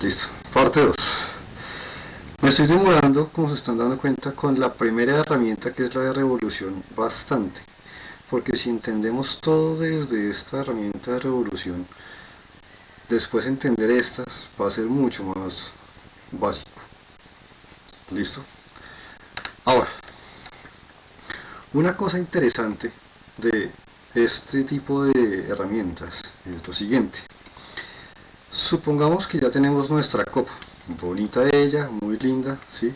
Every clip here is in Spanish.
Listo. Parte 2. Me estoy demorando, como se están dando cuenta, con la primera herramienta que es la de revolución bastante. Porque si entendemos todo desde esta herramienta de revolución, después entender estas va a ser mucho más básico. ¿Listo? Ahora, una cosa interesante de este tipo de herramientas es lo siguiente. Supongamos que ya tenemos nuestra copa, bonita ella, muy linda, ¿sí?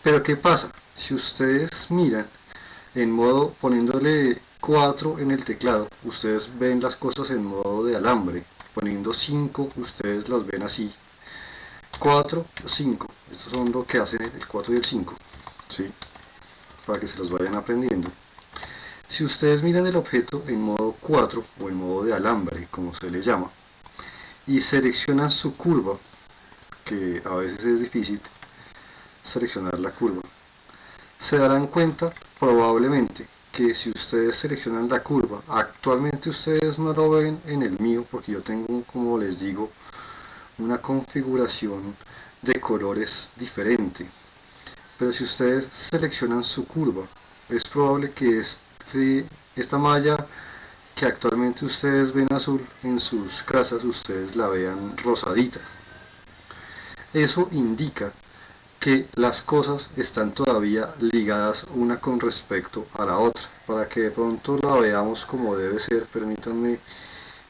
Pero ¿qué pasa? Si ustedes miran en modo poniéndole 4 en el teclado, ustedes ven las cosas en modo de alambre. Poniendo 5, ustedes las ven así. 4, 5. Estos son lo que hacen el 4 y el 5, ¿sí? Para que se los vayan aprendiendo. Si ustedes miran el objeto en modo 4 o en modo de alambre, como se le llama, y seleccionan su curva, que a veces es difícil seleccionar la curva, se darán cuenta probablemente que si ustedes seleccionan la curva, actualmente ustedes no lo ven en el mío porque yo tengo, como les digo, una configuración de colores diferente. Pero si ustedes seleccionan su curva, es probable que esta malla que actualmente ustedes ven azul en sus casas, ustedes la vean rosadita. Eso indica que las cosas están todavía ligadas una con respecto a la otra. Para que de pronto la veamos como debe ser, permítanme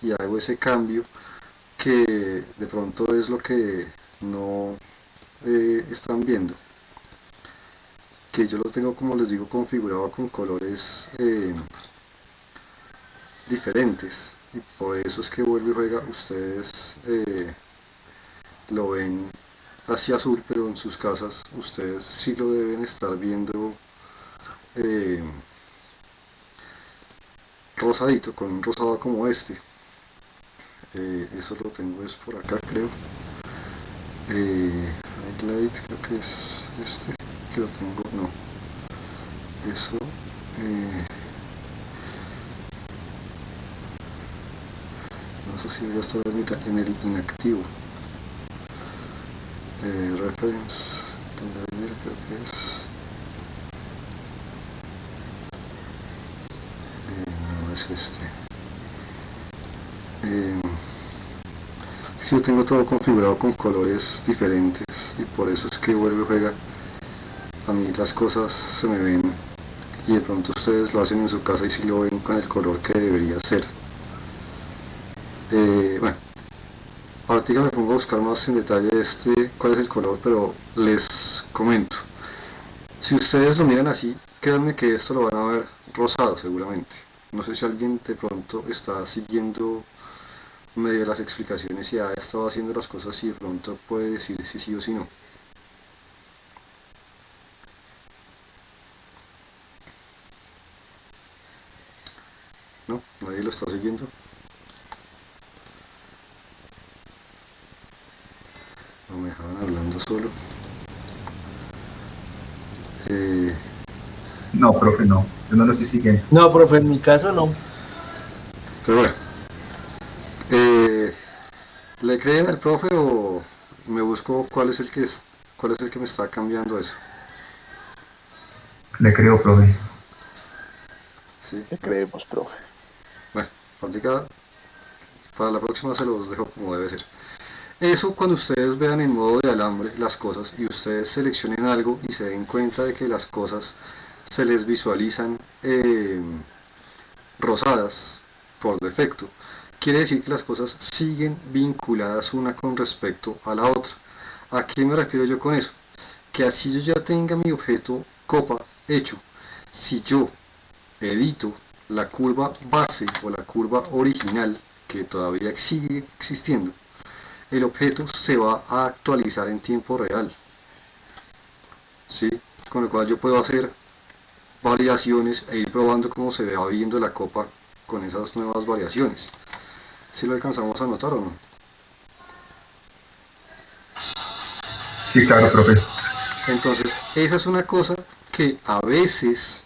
y hago ese cambio que de pronto es lo que no están viendo. Que yo lo tengo, como les digo, configurado con colores diferentes. Y por eso es que vuelve y juega, ustedes lo ven hacia azul, pero en sus casas ustedes sí lo deben estar viendo eh, rosadito, con un rosado como este. Eso lo tengo es por acá, creo. Highlight, creo que es este, que lo tengo, no. Eso, no sé si voy a estar en el inactivo. Reference, creo que es. No es este. Si yo tengo todo configurado con colores diferentes y por eso es que vuelve y juega. A mí las cosas se me ven y de pronto ustedes lo hacen en su casa y si lo ven con el color que debería ser. Bueno, ahorita me pongo a buscar más en detalle cuál es el color, pero les comento. Si ustedes lo miran así, créanme que esto lo van a ver rosado seguramente. No sé si alguien de pronto está siguiendo medio las explicaciones y ha estado haciendo las cosas y de pronto puede decir si sí o si no. ¿No? ¿Nadie lo está siguiendo? No me dejaban hablando solo. No, profe, no. Yo no lo estoy siguiendo. No, profe, en mi caso no. Pero bueno. ¿Le creen al profe o me busco cuál es el que me está cambiando eso? Le creo, profe. Sí. Le creemos, profe. Bueno, para la próxima se los dejo como debe ser. Eso cuando ustedes vean en modo de alambre las cosas y ustedes seleccionen algo y se den cuenta de que las cosas se les visualizan rosadas por defecto, quiere decir que las cosas siguen vinculadas una con respecto a la otra. ¿A qué me refiero yo con eso? Que así yo ya tenga mi objeto copa hecho, si yo edito la curva base o la curva original que todavía sigue existiendo, el objeto se va a actualizar en tiempo real, ¿sí? Con lo cual yo puedo hacer variaciones e ir probando cómo se va viendo la copa con esas nuevas variaciones. ¿Sí lo alcanzamos a notar o no? Sí, claro, profe. Entonces, esa es una cosa que a veces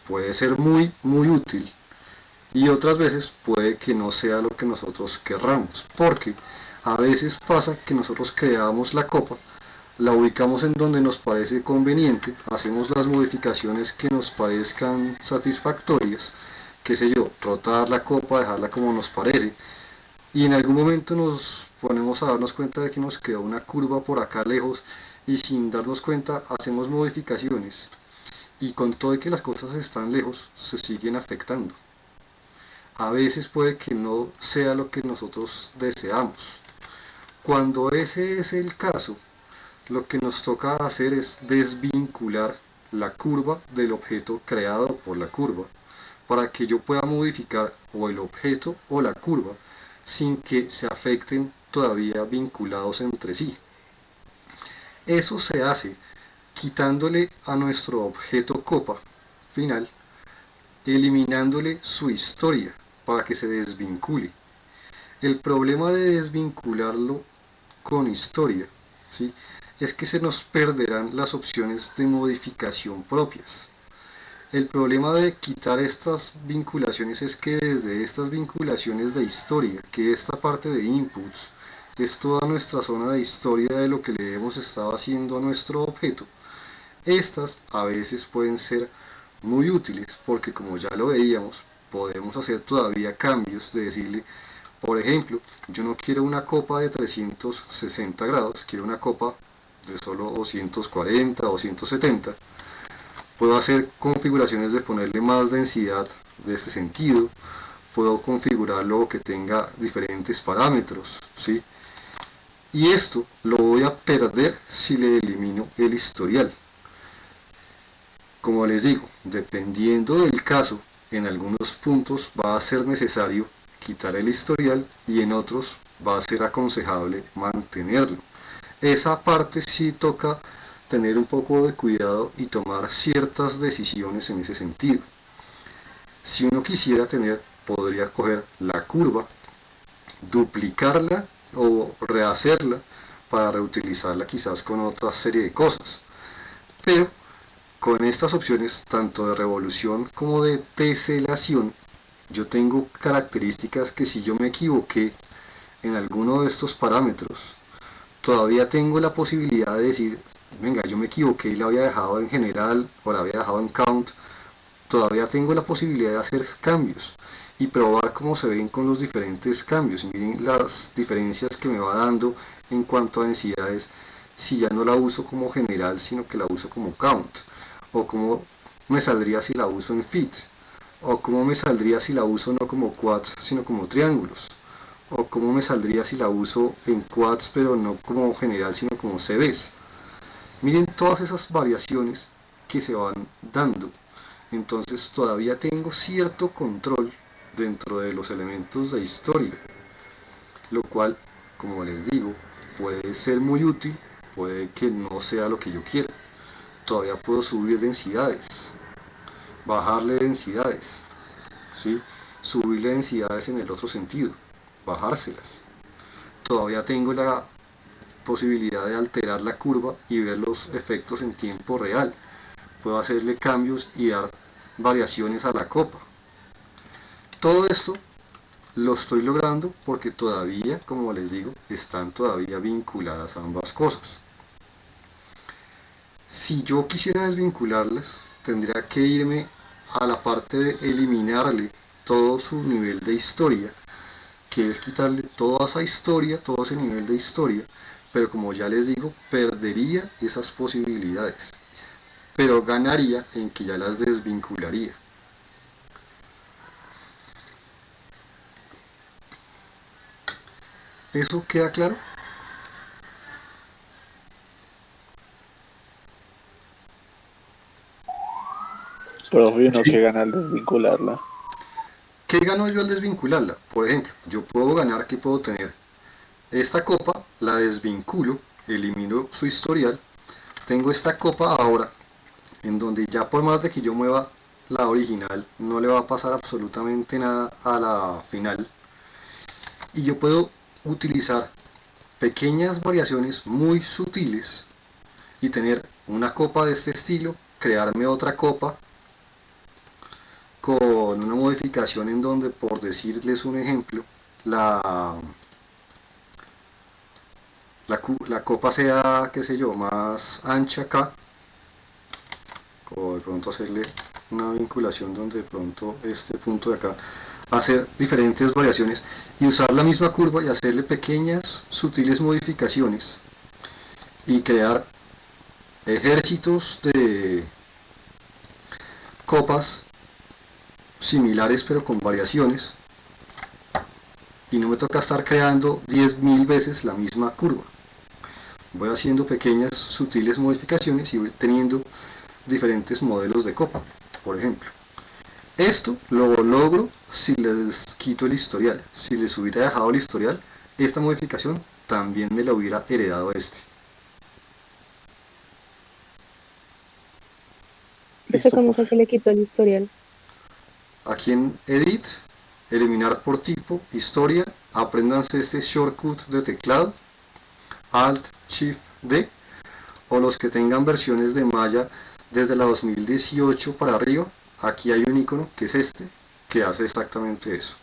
puede ser muy, muy útil y otras veces puede que no sea lo que nosotros querramos, porque A veces pasa que nosotros creamos la copa, la ubicamos en donde nos parece conveniente, hacemos las modificaciones que nos parezcan satisfactorias, qué sé yo, rotar la copa, dejarla como nos parece, y en algún momento nos ponemos a darnos cuenta de que nos quedó una curva por acá lejos y sin darnos cuenta hacemos modificaciones y con todo y que las cosas están lejos se siguen afectando. A veces puede que no sea lo que nosotros deseamos. Cuando ese es el caso, lo que nos toca hacer es desvincular la curva del objeto creado por la curva para que yo pueda modificar o el objeto o la curva sin que se afecten todavía vinculados entre sí. Eso se hace quitándole a nuestro objeto copa final, eliminándole su historia para que se desvincule. El problema de desvincularlo con historia, ¿sí?, es que se nos perderán las opciones de modificación propias. El problema de quitar estas vinculaciones es que desde estas vinculaciones de historia, que esta parte de inputs es toda nuestra zona de historia de lo que le hemos estado haciendo a nuestro objeto, estas a veces pueden ser muy útiles porque, como ya lo veíamos, podemos hacer todavía cambios de decirle, por ejemplo, yo no quiero una copa de 360 grados, quiero una copa de solo 240 o 170. Puedo hacer configuraciones de ponerle más densidad de este sentido, puedo configurarlo que tenga diferentes parámetros, ¿sí? Y esto lo voy a perder si le elimino el historial. Como les digo, dependiendo del caso, en algunos puntos va a ser necesario quitar el historial y en otros va a ser aconsejable mantenerlo. Esa parte sí toca tener un poco de cuidado y tomar ciertas decisiones en ese sentido. Si uno quisiera podría coger la curva, duplicarla o rehacerla para reutilizarla quizás con otra serie de cosas. Pero con estas opciones, tanto de revolución como de teselación, yo tengo características que si yo me equivoqué en alguno de estos parámetros, todavía tengo la posibilidad de decir, venga, yo me equivoqué y la había dejado en general o la había dejado en count, todavía tengo la posibilidad de hacer cambios y probar cómo se ven con los diferentes cambios. Miren las diferencias que me va dando en cuanto a densidades si ya no la uso como general sino que la uso como count, o cómo me saldría si la uso en fit, o cómo me saldría si la uso no como quads sino como triángulos, o cómo me saldría si la uso en quads pero no como general sino como CVs. Miren todas esas variaciones que se van dando. Entonces todavía tengo cierto control dentro de los elementos de historia, lo cual, como les digo, puede ser muy útil, puede que no sea lo que yo quiera. Todavía puedo subir densidades, bajarle densidades, ¿sí?, subirle densidades en el otro sentido, bajárselas. Todavía tengo la posibilidad de alterar la curva y ver los efectos en tiempo real. Puedo hacerle cambios y dar variaciones a la copa. Todo esto lo estoy logrando porque todavía, como les digo, están todavía vinculadas ambas cosas. Si yo quisiera desvincularlas, tendría que irme a la parte de eliminarle todo su nivel de historia, que es quitarle toda esa historia, todo ese nivel de historia, pero como ya les digo, perdería esas posibilidades, pero ganaría en que ya las desvincularía. ¿Eso queda claro? Profe, uno Sí, que gana al desvincularla. ¿Qué gano yo al desvincularla? Por ejemplo, yo puedo ganar que puedo tener esta copa, la desvinculo, elimino su historial, tengo esta copa ahora, en donde ya por más de que yo mueva la original, no le va a pasar absolutamente nada a la final, y yo puedo utilizar pequeñas variaciones muy sutiles y tener una copa de este estilo, crearme otra copa con una modificación en donde, por decirles un ejemplo, la copa sea, qué sé yo, más ancha acá, o de pronto hacerle una vinculación donde de pronto este punto de acá, hacer diferentes variaciones y usar la misma curva y hacerle pequeñas, sutiles modificaciones y crear ejércitos de copas similares pero con variaciones, y no me toca estar creando 10.000 veces la misma curva. Voy haciendo pequeñas sutiles modificaciones y voy teniendo diferentes modelos de copa, por ejemplo. Esto lo logro si les quito el historial. Si les hubiera dejado el historial, esta modificación también me la hubiera heredado este. ¿Usted Listo, cómo fue profe. que le quitó el historial? Aquí en Edit, eliminar por tipo, historia, apréndanse este shortcut de teclado, Alt Shift D, o los que tengan versiones de Maya desde la 2018 para arriba, aquí hay un icono que es este, que hace exactamente eso.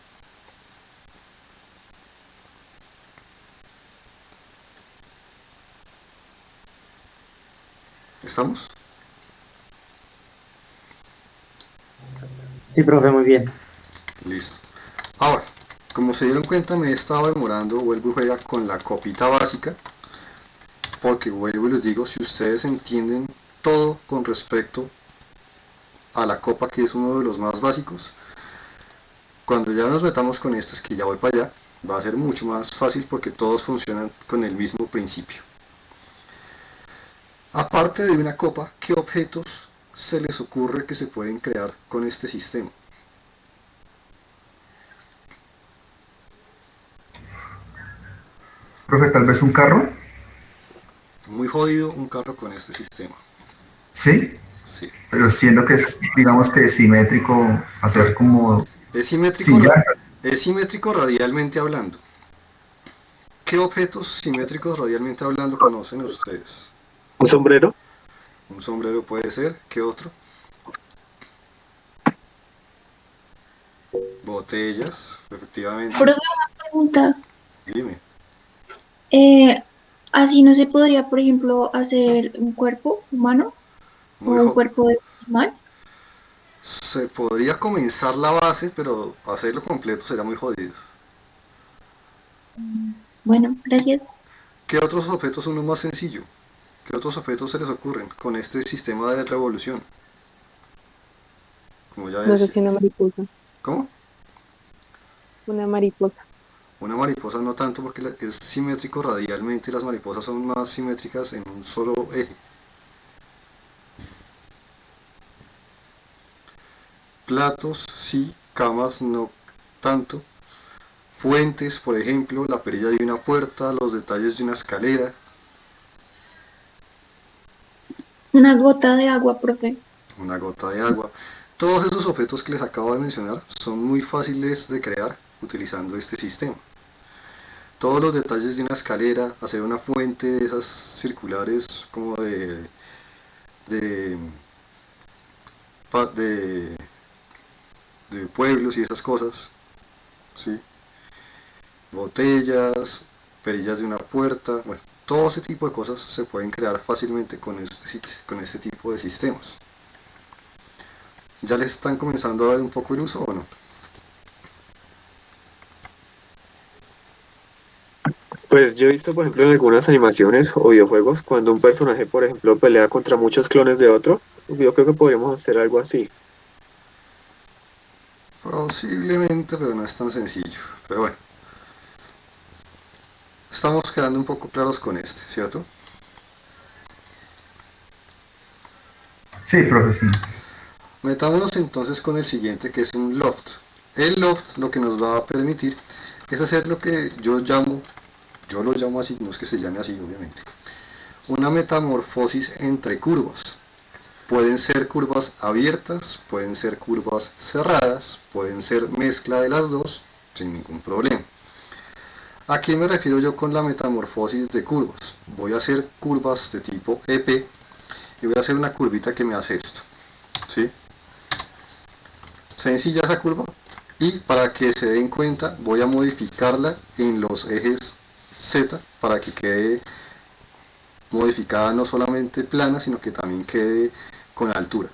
¿Estamos? Sí, profe, muy bien. Listo. Ahora, como se dieron cuenta, me he estado demorando, vuelvo y juega con la copita básica, porque vuelvo y les digo, si ustedes entienden todo con respecto a la copa, que es uno de los más básicos, cuando ya nos metamos con estas, que ya voy para allá, va a ser mucho más fácil porque todos funcionan con el mismo principio. Aparte de una copa, ¿qué objetos se les ocurre que se pueden crear con este sistema? Profe, tal vez un carro. Muy jodido un carro con este sistema. Sí, Sí. pero siendo que es, digamos que es simétrico, hacer como Es simétrico, sin llantas. es simétrico radialmente hablando. ¿Qué objetos simétricos radialmente hablando conocen ustedes? ¿Un sombrero? Un sombrero puede ser, ¿qué otro? Botellas, efectivamente. Profe, una pregunta. Dime. Eh, Así no se podría, por ejemplo, hacer un cuerpo humano o Muy un cuerpo de animal. Se podría comenzar la base, pero hacerlo completo será muy jodido. Bueno, gracias. ¿Qué otros objetos son los más sencillo? ¿Qué otros objetos se les ocurren con este sistema de revolución? Como ya No sé decía. si una mariposa. ¿Cómo? Una mariposa. Una mariposa no tanto porque es simétrico radialmente y las mariposas son más simétricas en un solo eje. Platos, sí, camas no tanto. Fuentes, por ejemplo, la perilla de una puerta, los detalles de una escalera, Una gota de agua, profe. una gota de agua. Todos esos objetos que les acabo de mencionar son muy fáciles de crear utilizando este sistema. Todos los detalles de una escalera, hacer una fuente de esas circulares como de, de, de pueblos y esas cosas, ¿sí? Botellas, perillas de una puerta, bueno, todo ese tipo de cosas se pueden crear fácilmente con este tipo de sistemas. ¿Ya les están comenzando a ver un poco el uso o no? Pues yo he visto, por ejemplo, en algunas animaciones o videojuegos, cuando un personaje, por ejemplo, pelea contra muchos clones de otro, yo creo que podríamos hacer algo así. Posiblemente, pero no es tan sencillo. Pero bueno, estamos quedando un poco claros con este, ¿cierto? Sí, profe, sí. Metámonos entonces con el siguiente, que es un loft. El loft lo que nos va a permitir es hacer lo que yo lo llamo así, no es que se llame así obviamente, una metamorfosis entre curvas. Pueden ser curvas abiertas, pueden ser curvas cerradas, pueden ser mezcla de las dos, sin ningún problema. ¿A qué me refiero yo con la metamorfosis de curvas? Voy a hacer curvas de tipo EP y voy a hacer una curvita que me hace esto, ¿sí? Sencilla esa curva, y para que se den cuenta voy a modificarla en los ejes Z para que quede modificada no solamente plana, sino que también quede con altura.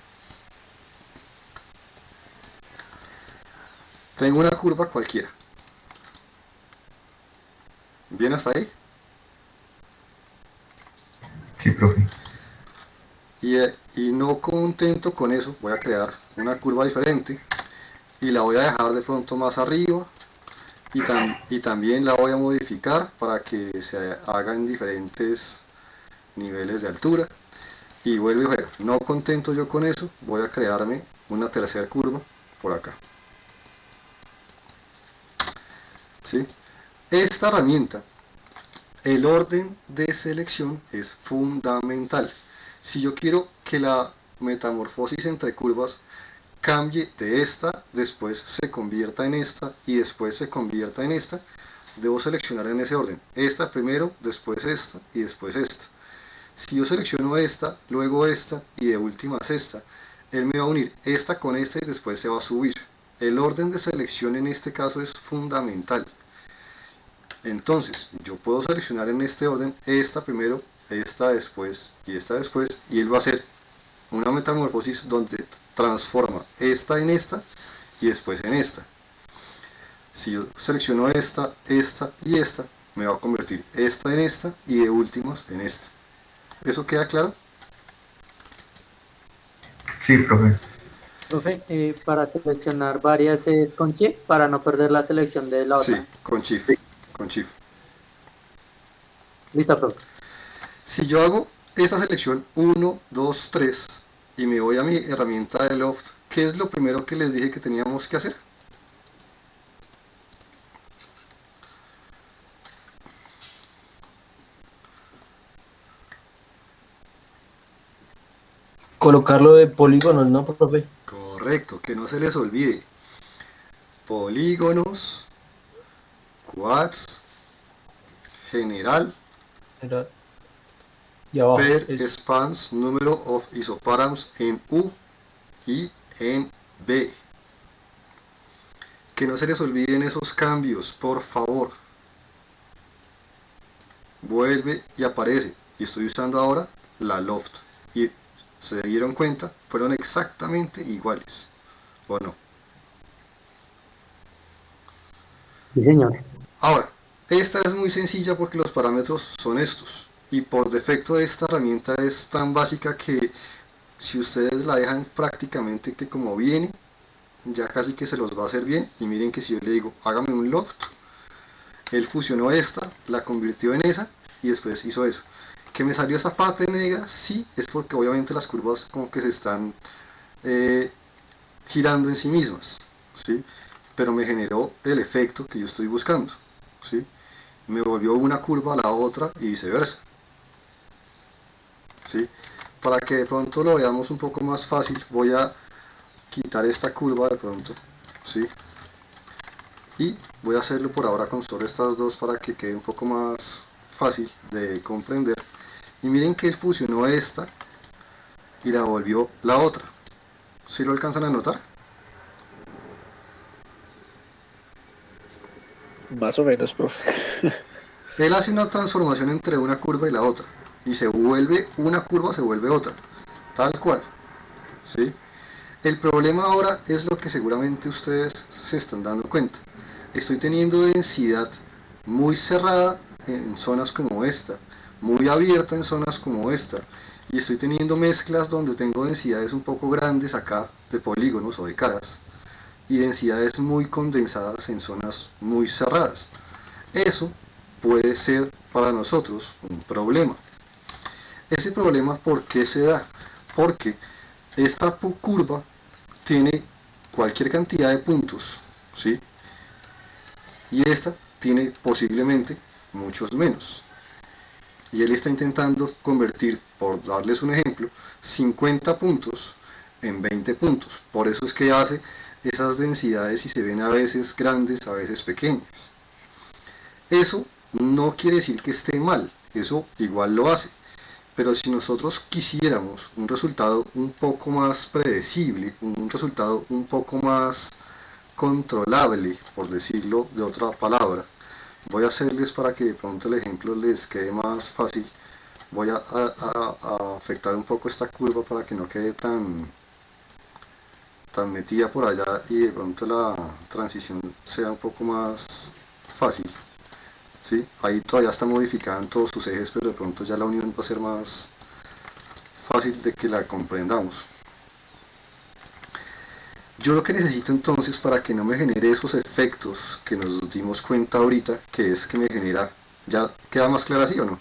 Tengo una curva cualquiera. ¿Bien hasta ahí? Sí, profe. Y no contento con eso, voy a crear una curva diferente y la voy a dejar de pronto más arriba y también la voy a modificar para que se haga en diferentes niveles de altura y vuelvo y juego. No contento yo con eso, voy a crearme una tercera curva por acá. ¿Sí? Esta herramienta, el orden de selección es fundamental. Si yo quiero que la metamorfosis entre curvas cambie de esta, después se convierta en esta y después se convierta en esta, debo seleccionar en ese orden. Esta primero, después esta y después esta. Si yo selecciono esta, luego esta y de últimas esta, él me va a unir esta con esta y después se va a subir. El orden de selección en este caso es fundamental. Entonces, yo puedo seleccionar en este orden esta primero, esta después y esta después, y él va a hacer una metamorfosis donde transforma esta en esta y después en esta. Si yo selecciono esta, esta y esta, me va a convertir esta en esta y de últimas en esta. ¿Eso queda claro? Sí, profe. Profe, para seleccionar varias es con Shift para no perder la selección de la otra. Sí, con Shift. Con Shift. Listo, profe. Si yo hago esta selección 1, 2, 3 y me voy a mi herramienta de Loft, ¿qué es lo primero que les dije que teníamos que hacer? Colocarlo de polígonos, ¿no, profe? Correcto, que no se les olvide. Polígonos, quads, general, Y abajo per es spans número of isoparams en U y en B. Que no se les olviden esos cambios, por favor. Vuelve y aparece. Y estoy usando ahora la Loft. Y se dieron cuenta, fueron exactamente iguales. ¿O no? Sí, señor. Ahora, esta es muy sencilla porque los parámetros son estos. Y por defecto esta herramienta es tan básica que si ustedes la dejan prácticamente que como viene, ya casi que se los va a hacer bien. Y miren que si yo le digo, hágame un loft, él fusionó esta, la convirtió en esa y después hizo eso. Que me salió esta parte negra, sí, es porque obviamente las curvas como que se están girando en sí mismas, ¿sí? Pero me generó el efecto que yo estoy buscando, ¿sí? Me volvió una curva a la otra y viceversa, ¿sí? Para que de pronto lo veamos un poco más fácil, voy a quitar esta curva de pronto, ¿sí? Y voy a hacerlo por ahora con solo estas dos para que quede un poco más fácil de comprender. Y miren que él fusionó esta y la volvió la otra. ¿Sí lo alcanzan a notar? Más o menos, profe. Él hace una transformación entre una curva y la otra. Y se vuelve una curva, se vuelve otra. Tal cual. ¿Sí? El problema ahora es lo que seguramente ustedes se están dando cuenta. Estoy teniendo densidad muy cerrada en zonas como esta, muy abierta en zonas como esta, y estoy teniendo mezclas donde tengo densidades un poco grandes acá de polígonos o de caras y densidades muy condensadas en zonas muy cerradas. Eso puede ser para nosotros un problema. Ese problema, ¿por qué se da? Porque esta curva tiene cualquier cantidad de puntos, ¿sí? Y esta tiene posiblemente muchos menos. Y él está intentando convertir, por darles un ejemplo, 50 puntos en 20 puntos. Por eso es que hace esas densidades y se ven a veces grandes, a veces pequeñas. Eso no quiere decir que esté mal, eso igual lo hace. Pero si nosotros quisiéramos un resultado un poco más predecible, un resultado un poco más controlable, por decirlo de otra palabra, Voy a hacerles para que de pronto el ejemplo les quede más fácil. Voy a afectar un poco esta curva para que no quede tan metida por allá y de pronto la transición sea un poco más fácil. ¿Sí? Ahí todavía está modificada en todos sus ejes, pero de pronto ya la unión va a ser más fácil de que la comprendamos. Yo lo que necesito entonces para que no me genere esos efectos que nos dimos cuenta ahorita, que es que me genera, ¿ya queda más clara así o no?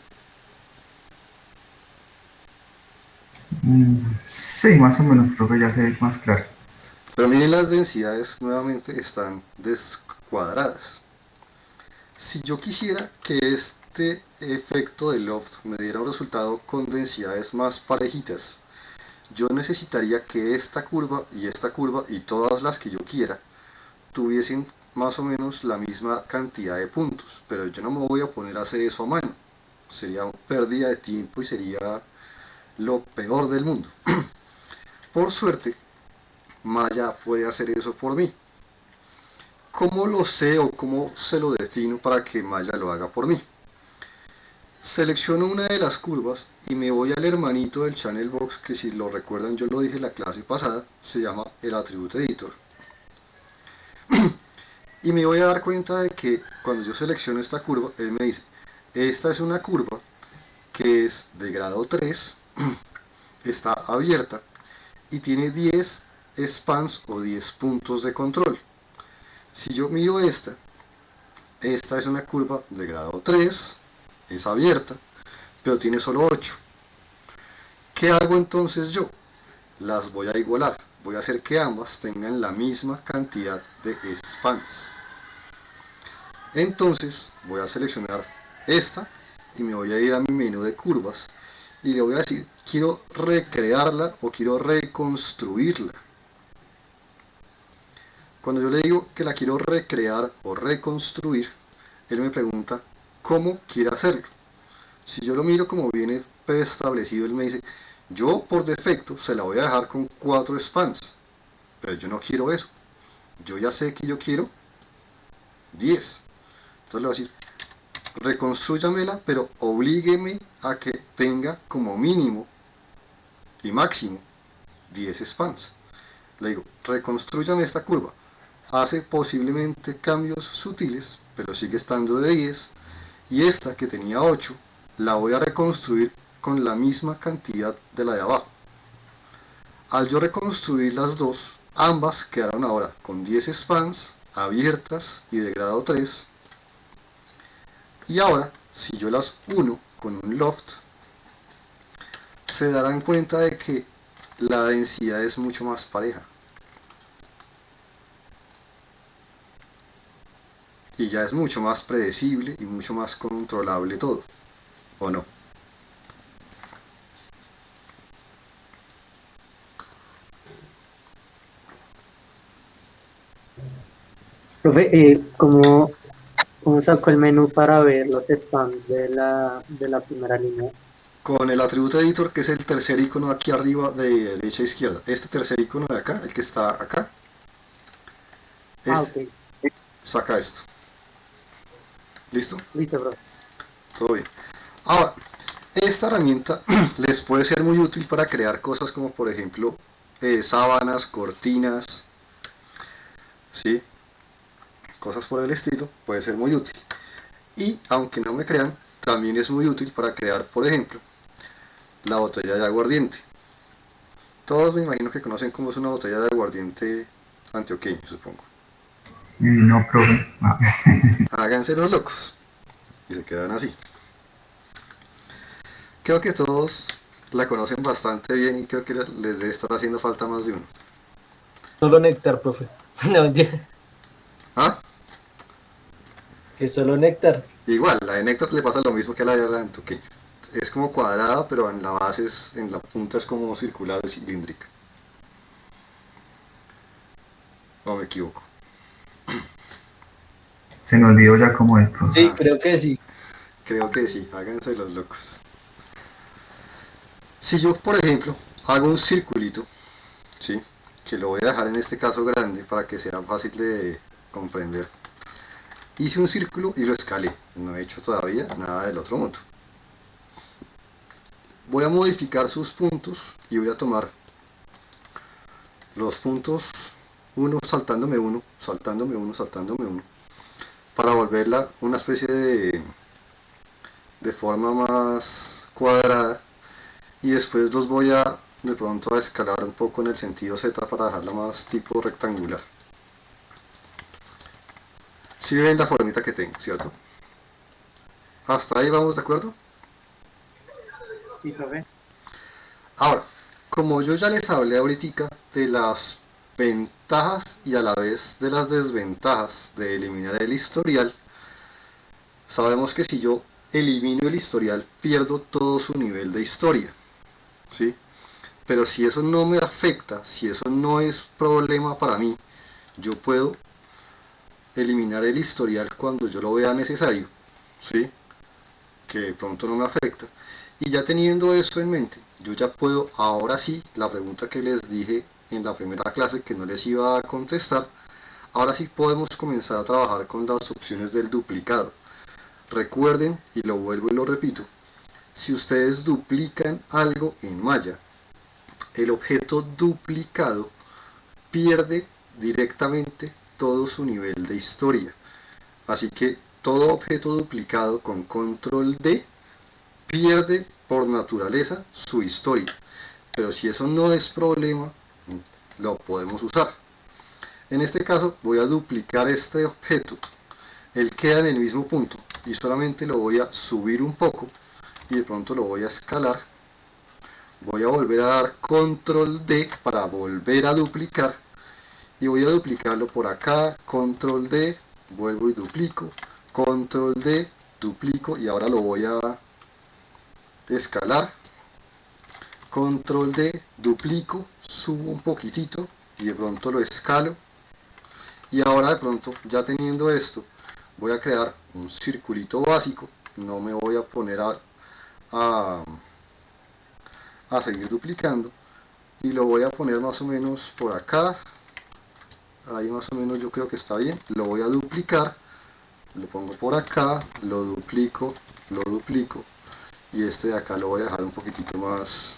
Sí, más o menos, profe, ya se ve más claro. Pero miren, las densidades nuevamente están descuadradas. Si yo quisiera que este efecto de loft me diera un resultado con densidades más parejitas, yo necesitaría que esta curva y todas las que yo quiera tuviesen más o menos la misma cantidad de puntos, pero yo no me voy a poner a hacer eso a mano, sería pérdida de tiempo y sería lo peor del mundo. Por suerte, Maya puede hacer eso por mí. ¿Cómo lo sé o cómo se lo defino para que Maya lo haga por mí? Selecciono una de las curvas y me voy al hermanito del channel box, que si lo recuerdan yo lo dije en la clase pasada, se llama el Attribute Editor. Y me voy a dar cuenta de que cuando yo selecciono esta curva, él me dice, esta es una curva que es de grado 3, está abierta y tiene 10 spans o 10 puntos de control. Si yo miro esta es una curva de grado 3, es abierta, pero tiene solo 8. ¿Qué hago entonces yo? Las voy a igualar, voy a hacer que ambas tengan la misma cantidad de spans. Entonces voy a seleccionar esta y me voy a ir a mi menú de curvas y le voy a decir, quiero recrearla o quiero reconstruirla. Cuando yo le digo que la quiero recrear o reconstruir, él me pregunta cómo quiere hacerlo. Si yo lo miro como viene preestablecido, él me dice, yo por defecto se la voy a dejar con 4 spans, pero yo no quiero eso. Yo ya sé que yo quiero 10. Entonces le voy a decir, reconstrúyamela, pero oblígueme a que tenga como mínimo y máximo 10 spans. Le digo, reconstrúyame esta curva. Hace posiblemente cambios sutiles, pero sigue estando de 10. Y esta que tenía 8, la voy a reconstruir con la misma cantidad de la de abajo. Al yo reconstruir las dos, ambas quedaron ahora con 10 spans abiertas y de grado 3. Y ahora, si yo las uno con un loft, se darán cuenta de que la densidad es mucho más pareja. Y ya es mucho más predecible y mucho más controlable todo, ¿o no? Profe, ¿cómo sacó el menú para ver los spams de la primera línea? Con el Attribute Editor, que es el tercer icono aquí arriba de derecha a izquierda. Este tercer icono de acá, el que está acá, Ok, saca esto. ¿Listo? listo, profe. Todo bien. Ahora, esta herramienta les puede ser muy útil para crear cosas como por ejemplo sábanas, cortinas, ¿sí? Cosas por el estilo, puede ser muy útil. Y aunque no me crean, también es muy útil para crear, por ejemplo, la botella de aguardiente. Todos me imagino que conocen cómo es una botella de aguardiente antioqueño, supongo. No, profe. Háganse los locos y se quedan así. Creo que todos la conocen bastante bien y creo que les debe estar haciendo falta más de uno. Solo néctar, profe. No, mentira. ¿Ah? Que solo néctar. Igual, la de néctar le pasa lo mismo que a la de antioqueño. Es como cuadrada, pero en la base, en la punta es como circular o cilíndrica. ¿O me equivoco? Se me olvidó ya cómo es, profe. Sí, creo que sí. Creo que sí, háganse los locos. Si yo, por ejemplo, hago un circulito, ¿sí? Que lo voy a dejar en este caso grande para que sea fácil de comprender. hice un círculo y lo escalé. No he hecho todavía nada del otro mundo. Voy a modificar sus puntos y voy a tomar los puntos uno, saltándome uno, saltándome uno, saltándome uno, para volverla una especie de forma más cuadrada, y después los voy a de pronto a escalar un poco en el sentido Z para dejarla más tipo rectangular. Si ven la formita que tengo, ¿cierto? Hasta ahí vamos de acuerdo. Sí, profe. Ahora, como yo ya les hablé ahorita de las ventajas y a la vez de las desventajas de eliminar el historial, sabemos que si yo elimino el historial pierdo todo su nivel de historia, ¿sí? Pero si eso no me afecta, si eso no es problema para mí, yo puedo eliminar el historial cuando yo lo vea necesario, ¿sí? Que de pronto no me afecta. Y ya teniendo eso en mente, yo ya puedo, ahora sí, la pregunta que les dije en la primera clase que no les iba a contestar, ahora sí podemos comenzar a trabajar con las opciones del duplicado. Recuerden, y lo vuelvo y lo repito, si ustedes duplican algo en Maya, el objeto duplicado pierde directamente todo su nivel de historia. Así que todo objeto duplicado con control D pierde por naturaleza su historia. Pero si eso no es problema, lo podemos usar. En este caso voy a duplicar este objeto. Él queda en el mismo punto y solamente lo voy a subir un poco y de pronto lo voy a escalar. Voy a volver a dar control D para volver a duplicar y voy a duplicarlo por acá, control D, vuelvo y duplico, control D, duplico y ahora lo voy a escalar, control D, duplico, subo un poquitito y de pronto lo escalo, y ahora de pronto ya teniendo esto voy a crear un circulito básico, no me voy a poner a seguir duplicando, y lo voy a poner más o menos por acá, ahí más o menos yo creo que está bien. Lo voy a duplicar, lo pongo por acá, lo duplico, y este de acá lo voy a dejar un poquitito más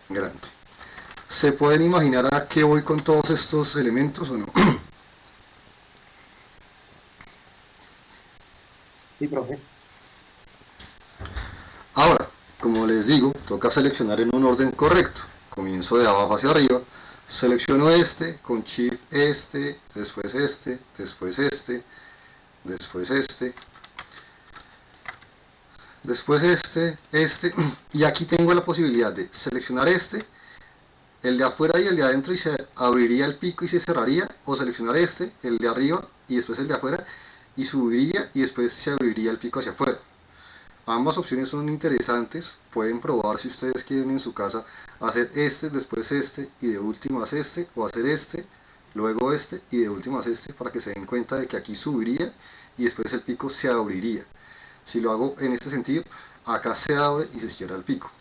grande. ¿Se pueden imaginar a qué voy con todos estos elementos o no? Sí, profe. Ahora, como les digo, toca seleccionar en un orden correcto. Comienzo de abajo hacia arriba, selecciono este, con Shift este, después este, después este, después este, después este, y aquí tengo la posibilidad de seleccionar este, el de afuera y el de adentro, y se abriría el pico y se cerraría, o seleccionar este, el de arriba y después el de afuera, y subiría y después se abriría el pico hacia afuera. Ambas opciones son interesantes, pueden probar si ustedes quieren en su casa hacer este, después este y de últimas este, o hacer este, luego este y de últimas este, para que se den cuenta de que aquí subiría y después el pico se abriría. Si lo hago en este sentido, acá se abre y se cierra el pico.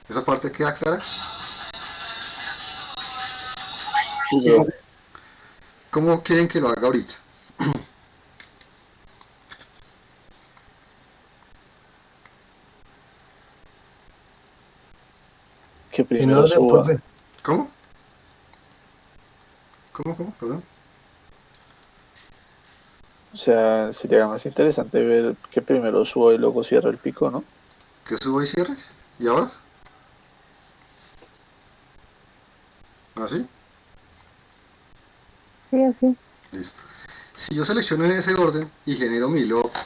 ¿Esa parte queda clara? Sí, ¿Cómo quieren que lo haga ahorita? que En primero orden, suba. profe. ¿Cómo? ¿Cómo? Perdón. O sea, sería más interesante ver que primero suba y luego cierra el pico, ¿no? Que suba y cierre. ¿Y ahora? ¿Así? Sí, así. Listo. Si yo selecciono en ese orden y genero mi loft,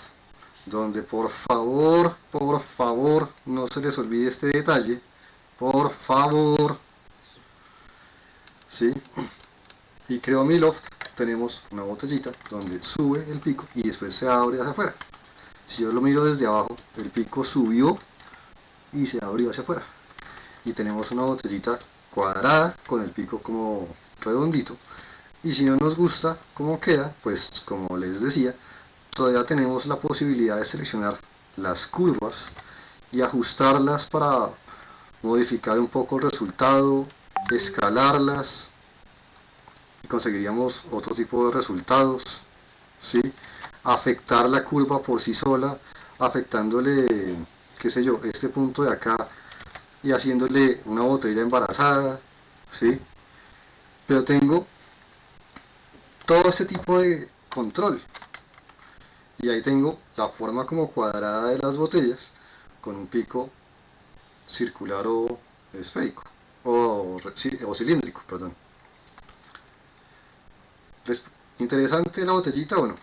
donde por favor, no se les olvide este detalle, por favor, ¿sí? Y creo mi loft, tenemos una botellita donde sube el pico y después se abre hacia afuera. Si yo lo miro desde abajo, el pico subió y se abrió hacia afuera. Y tenemos una botellita cuadrada con el pico como redondito. Y si no nos gusta cómo queda, pues como les decía, todavía tenemos la posibilidad de seleccionar las curvas y ajustarlas para modificar un poco el resultado, escalarlas y conseguiríamos otro tipo de resultados, ¿sí? afectar la curva por sí sola, afectándole, qué sé yo, este punto de acá y haciéndole una botella embarazada, ¿sí? Pero tengo todo este tipo de control. Y ahí tengo la forma como cuadrada de las botellas con un pico circular o esférico o cilíndrico, perdón. ¿Interesante la botellita o no?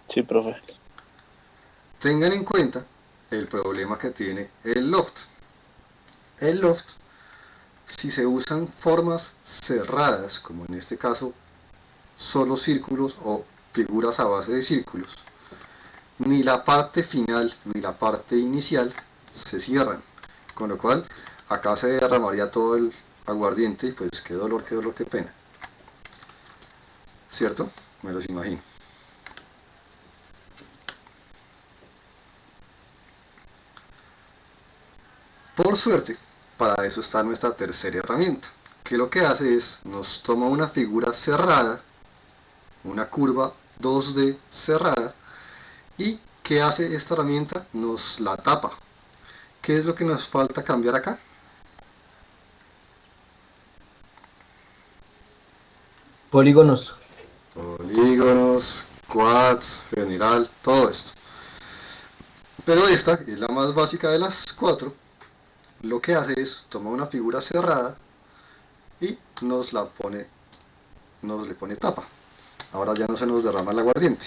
Sí, profe. Tengan en cuenta el problema que tiene el loft. El loft, si se usan formas cerradas, como en este caso solo círculos o figuras a base de círculos, ni la parte final ni la parte inicial se cierran, con lo cual acá se derramaría todo el aguardiente y pues qué dolor, qué pena, ¿cierto? Me los imagino. Por suerte, para eso está nuestra tercera herramienta, que lo que hace es nos toma una figura cerrada, una curva 2D cerrada, y ¿qué hace esta herramienta? Nos la tapa. ¿Qué es lo que nos falta cambiar acá? Polígonos. Polígonos, quads, general, todo esto. Pero esta es la más básica de las cuatro. Lo que hace es toma una figura cerrada y nos le pone tapa. Ahora ya no se nos derrama el aguardiente.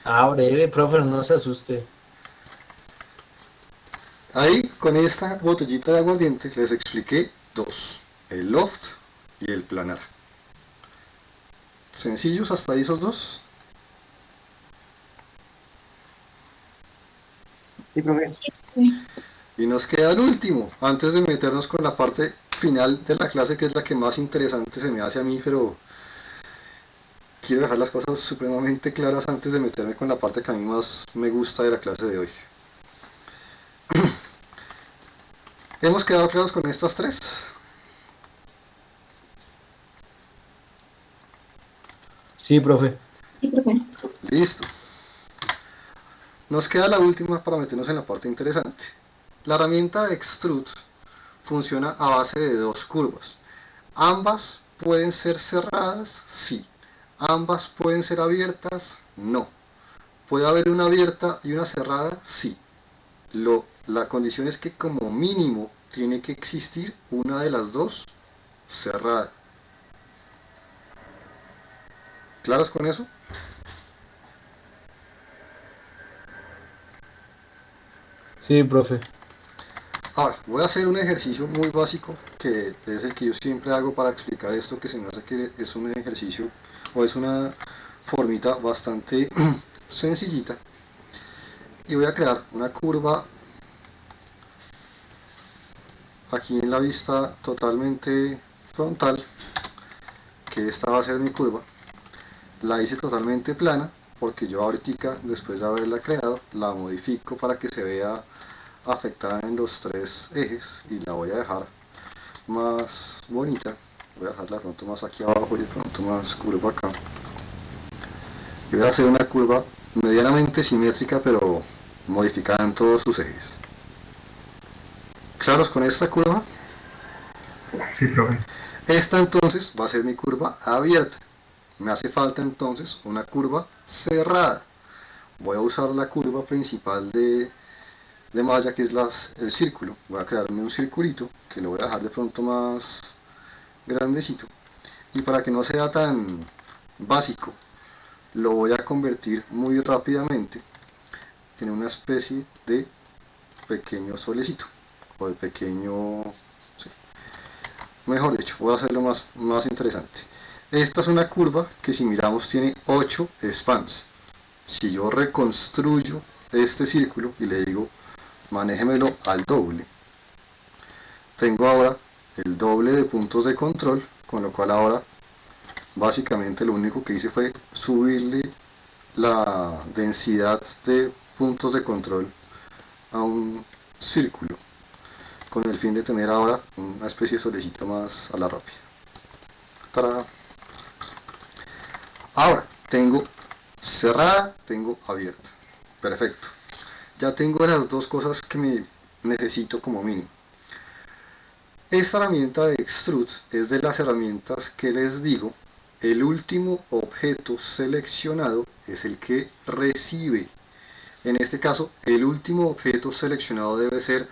Ah, breve, profe, no se asuste. Ahí con esta botellita de aguardiente les expliqué dos, el loft y el planar. Sencillos hasta ahí esos dos. Sí, profe. Sí, profe. Y nos queda el último, antes de meternos con la parte final de la clase, que es la que más interesante se me hace a mí, pero quiero dejar las cosas supremamente claras antes de meterme con la parte que a mí más me gusta de la clase de hoy. ¿Hemos quedado claros con estas tres? Sí, profe. Sí, profe. Listo. Nos queda la última para meternos en la parte interesante. La herramienta de Extrude funciona a base de dos curvas. Ambas pueden ser cerradas, sí. Ambas pueden ser abiertas, no. ¿Puede haber una abierta y una cerrada? Sí. La condición es que como mínimo tiene que existir una de las dos cerrada. ¿Claros con eso? Sí, profe. Ahora, voy a hacer un ejercicio muy básico que es el que yo siempre hago para explicar esto, que se me hace que es un ejercicio o es una formita bastante sencillita. Y voy a crear una curva aquí en la vista totalmente frontal, que esta va a ser mi curva. La hice totalmente plana porque yo ahorita, después de haberla creado, la modifico para que se vea afectada en los tres ejes y la voy a dejar más bonita. Voy a dejarla de pronto más aquí abajo y de pronto más curva acá. Y voy a hacer una curva medianamente simétrica, pero modificada en todos sus ejes. ¿Claros con esta curva? Sí, profe. Esta entonces va a ser mi curva abierta. Me hace falta entonces una curva cerrada. Voy a usar la curva principal de malla, que es el círculo. Voy a crearme un circulito que lo voy a dejar de pronto más grandecito. Y para que no sea tan básico, lo voy a convertir muy rápidamente en una especie de pequeño solecito o de pequeño, sí. Mejor dicho, voy a hacerlo más interesante. Esta es una curva que, si miramos, tiene 8 spans. Si yo reconstruyo este círculo y le digo manéjemelo al doble, tengo ahora el doble de puntos de control, con lo cual ahora básicamente lo único que hice fue subirle la densidad de puntos de control a un círculo. con el fin de tener ahora una especie de solecito más a la rápida. ¡Tarán! Ahora tengo cerrada, tengo abierta. Perfecto. Ya tengo las dos cosas que me necesito como mínimo. Esta herramienta de Extrude es de las herramientas que les digo, el último objeto seleccionado es el que recibe. En este caso, el último objeto seleccionado debe ser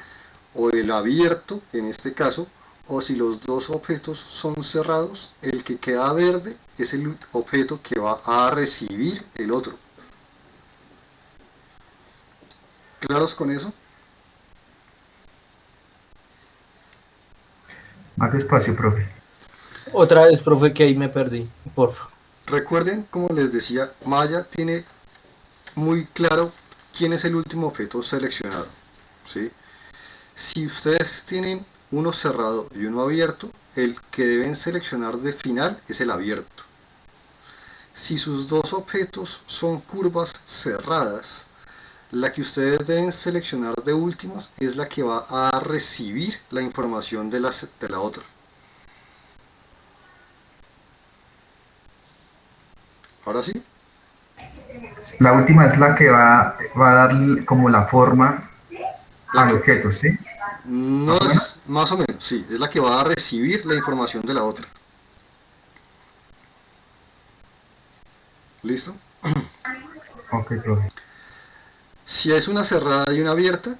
o el abierto, en este caso, o si los dos objetos son cerrados, el que queda verde es el objeto que va a recibir el otro. ¿Claros con eso? Más despacio, profe. Otra vez, profe, que ahí me perdí, porfa. Recuerden, como les decía, Maya tiene muy claro quién es el último objeto seleccionado, ¿sí? Si ustedes tienen uno cerrado y uno abierto, el que deben seleccionar de final es el abierto. Si sus dos objetos son curvas cerradas, la que ustedes deben seleccionar de últimas es la que va a recibir la información de la otra. Ahora sí. La última es la que va a dar como la forma al objeto, ¿sí? No ¿Más o menos? es más o menos, sí, es la que va a recibir la información de la otra. ¿Listo? Ok, profe. Si es una cerrada y una abierta,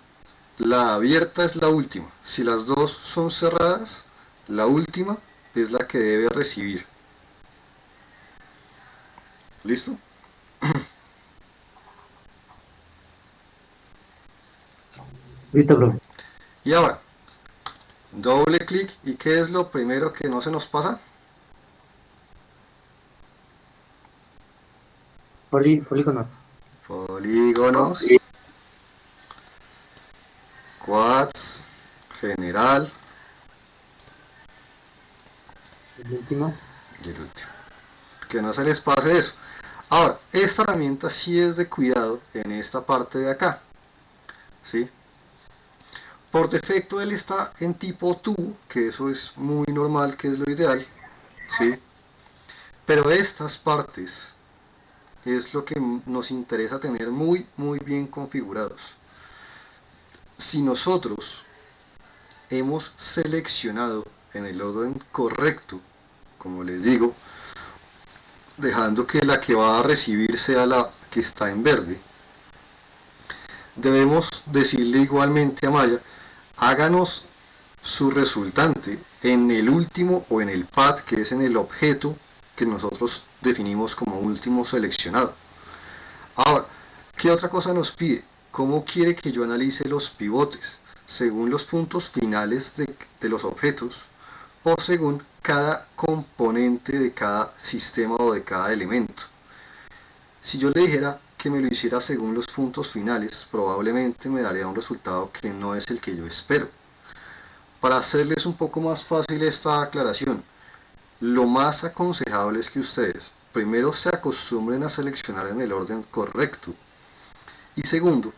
la abierta es la última. Si las dos son cerradas, la última es la que debe recibir. ¿Listo? Listo, profe. Y ahora, doble clic, ¿y qué es lo primero que no se nos pasa? Polígonos. Polígonos, quads, general El último. y el último. Que no se les pase eso. Ahora, esta herramienta sí es de cuidado en esta parte de acá, ¿sí? Por defecto él está en tipo tubo, que eso es muy normal, que es lo ideal, ¿sí? Pero estas partes es lo que nos interesa tener muy bien configurados. Si nosotros hemos seleccionado en el orden correcto, como les digo, dejando que la que va a recibir sea la que está en verde, debemos decirle igualmente a Maya, háganos su resultante en el último o en el path, que es en el objeto que nosotros definimos como último seleccionado. Ahora, ¿qué otra cosa nos pide? ¿Cómo quiere que yo analice los pivotes? ¿Según los puntos finales de los objetos o según cada componente de cada sistema o de cada elemento? Si yo le dijera que me lo hiciera según los puntos finales, probablemente me daría un resultado que no es el que yo espero. Para hacerles un poco más fácil esta aclaración, lo más aconsejable es que ustedes primero se acostumbren a seleccionar en el orden correcto y segundo,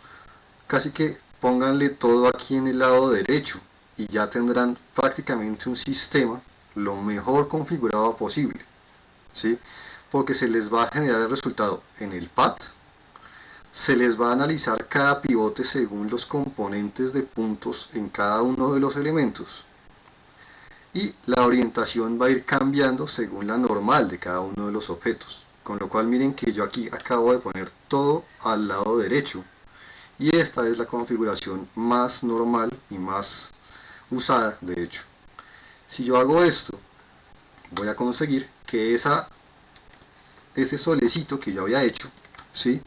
casi que pónganle todo aquí en el lado derecho y ya tendrán prácticamente un sistema lo mejor configurado posible, ¿sí? Porque se les va a generar el resultado en el path, se les va a analizar cada pivote según los componentes de puntos en cada uno de los elementos y la orientación va a ir cambiando según la normal de cada uno de los objetos, con lo cual miren que yo aquí acabo de poner todo al lado derecho y esta es la configuración más normal y más usada de hecho. Si yo hago esto, voy a conseguir que ese solecito que yo había hecho, ¿sí?,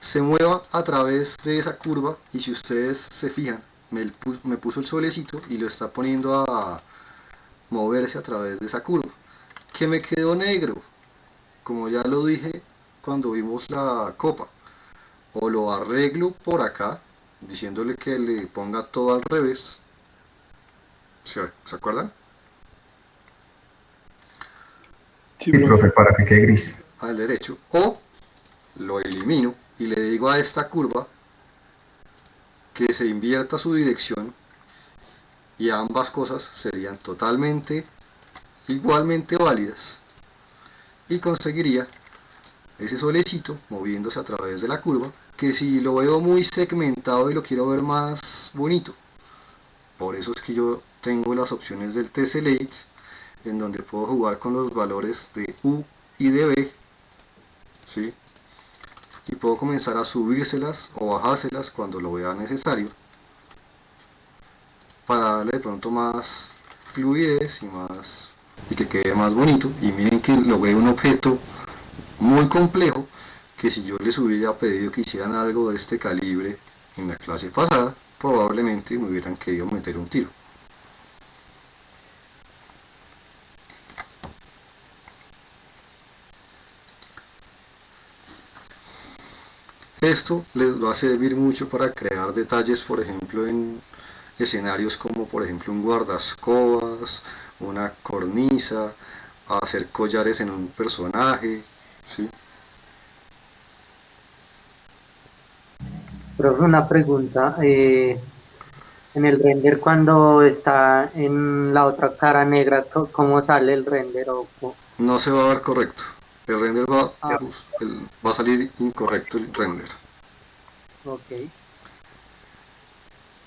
se mueva a través de esa curva y si ustedes se fijan, me puso el solecito y lo está poniendo a moverse a través de esa curva. ¿Qué me quedó negro? Como ya lo dije cuando vimos la copa, o lo arreglo por acá, diciéndole que le ponga todo al revés. ¿Se acuerdan? Sí, Sí, profe. profe, para que quede gris. Al derecho. O lo elimino y le digo a esta curva que se invierta su dirección y ambas cosas serían totalmente igualmente válidas y conseguiría ese solecito moviéndose a través de la curva, que si lo veo muy segmentado y lo quiero ver más bonito, por eso es que yo tengo las opciones del tessellate, en donde puedo jugar con los valores de U y de B, ¿sí? Y puedo comenzar a subírselas o bajárselas cuando lo vea necesario, para darle de pronto más fluidez y que quede más bonito. Y miren que logré un objeto muy complejo, que si yo les hubiera pedido que hicieran algo de este calibre en la clase pasada, probablemente me hubieran querido meter un tiro. Esto les va a servir mucho para crear detalles, por ejemplo, en escenarios como por ejemplo un guardascobas, una cornisa, hacer collares en un personaje, ¿sí? Profe, una pregunta. En el render, cuando está en la otra cara negra, ¿cómo sale el render? No se va a ver correcto. El render va Ah, a salir incorrecto el render. ok.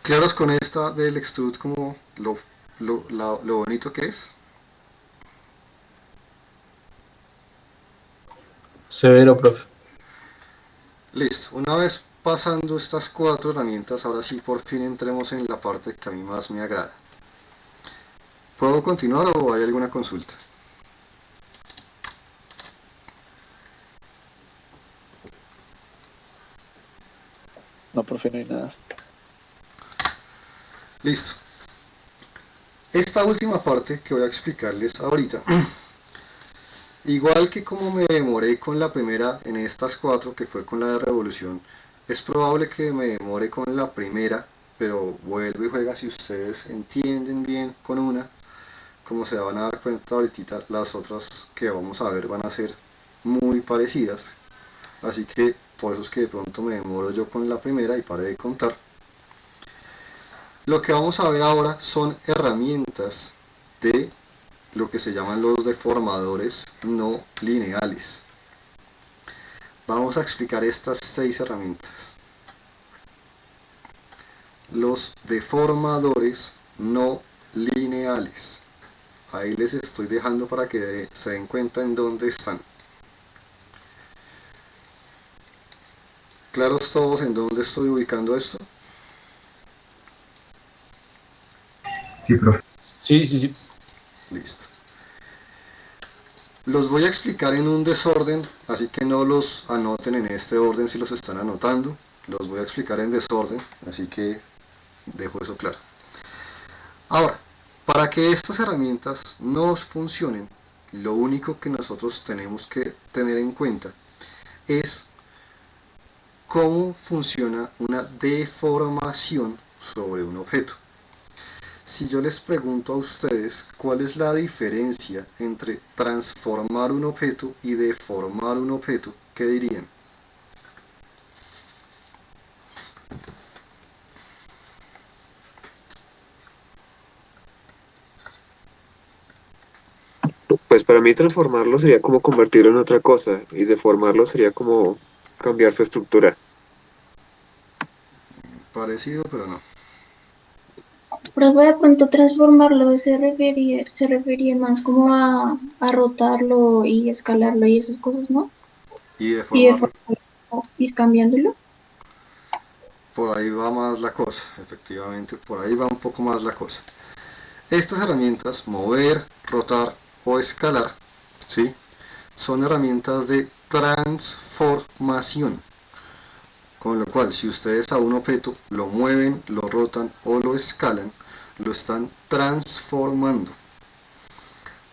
Claros con esta del extrude como lo bonito que es. Severo, profe. Listo, una vez pasando estas 4 herramientas, ahora sí por fin entremos en la parte que a mí más me agrada. ¿Puedo continuar o hay alguna consulta? No, profe, no hay nada. Listo. Esta última parte que voy a explicarles ahorita, igual que como me demoré con la primera en estas 4, que fue con la de revolución, es probable que me demore con la primera, pero vuelvo y juega. Si ustedes entienden bien con una, como se van a dar cuenta ahorita, las otras que vamos a ver van a ser muy parecidas. Así que por eso es que de pronto me demoro yo con la primera y paré de contar. Lo que vamos a ver ahora son herramientas de lo que se llaman los deformadores no lineales. Vamos a explicar estas 6 herramientas. Los deformadores no lineales. Ahí les estoy dejando para que se den cuenta en dónde están. ¿Claros todos en dónde estoy ubicando esto? Sí, profe. Sí, sí, sí. Listo. Los voy a explicar en un desorden, así que no los anoten en este orden si los están anotando. Los voy a explicar en desorden, así que dejo eso claro. Ahora, para que estas herramientas nos funcionen, lo único que nosotros tenemos que tener en cuenta es cómo funciona una deformación sobre un objeto. Si yo les pregunto a ustedes cuál es la diferencia entre transformar un objeto y deformar un objeto, ¿qué dirían? Pues para mí transformarlo sería como convertirlo en otra cosa y deformarlo sería como cambiar su estructura. Parecido, pero no. Profe, de pronto transformarlo se refería más como a rotarlo y escalarlo y esas cosas, ¿no? Y Y deformarlo, ir cambiándolo. por ahí va más la cosa, efectivamente, por ahí va un poco más la cosa. Estas herramientas, mover, rotar o escalar, ¿sí?, son herramientas de transformación. Con lo cual, si ustedes a un objeto lo mueven, lo rotan o lo escalan, lo están transformando.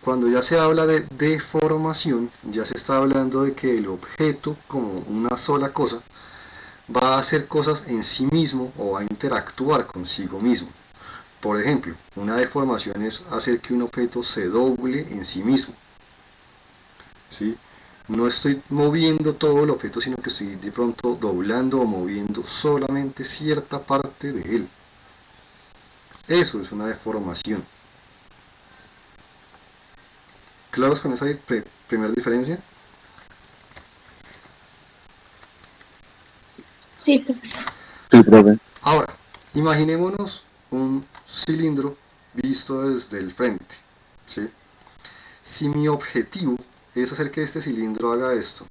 Cuando ya se habla de deformación, ya se está hablando de que el objeto, como una sola cosa, va a hacer cosas en sí mismo o va a interactuar consigo mismo. Por ejemplo, una deformación es hacer que un objeto se doble en sí mismo, ¿sí? No estoy moviendo todo el objeto, sino que estoy de pronto doblando o moviendo solamente cierta parte de él. Eso es una deformación. ¿Claros con esa primera diferencia? Sí, profe. Sí, profe. Ahora, imaginémonos un cilindro visto desde el frente, ¿sí? Si mi objetivo es hacer que este cilindro haga esto,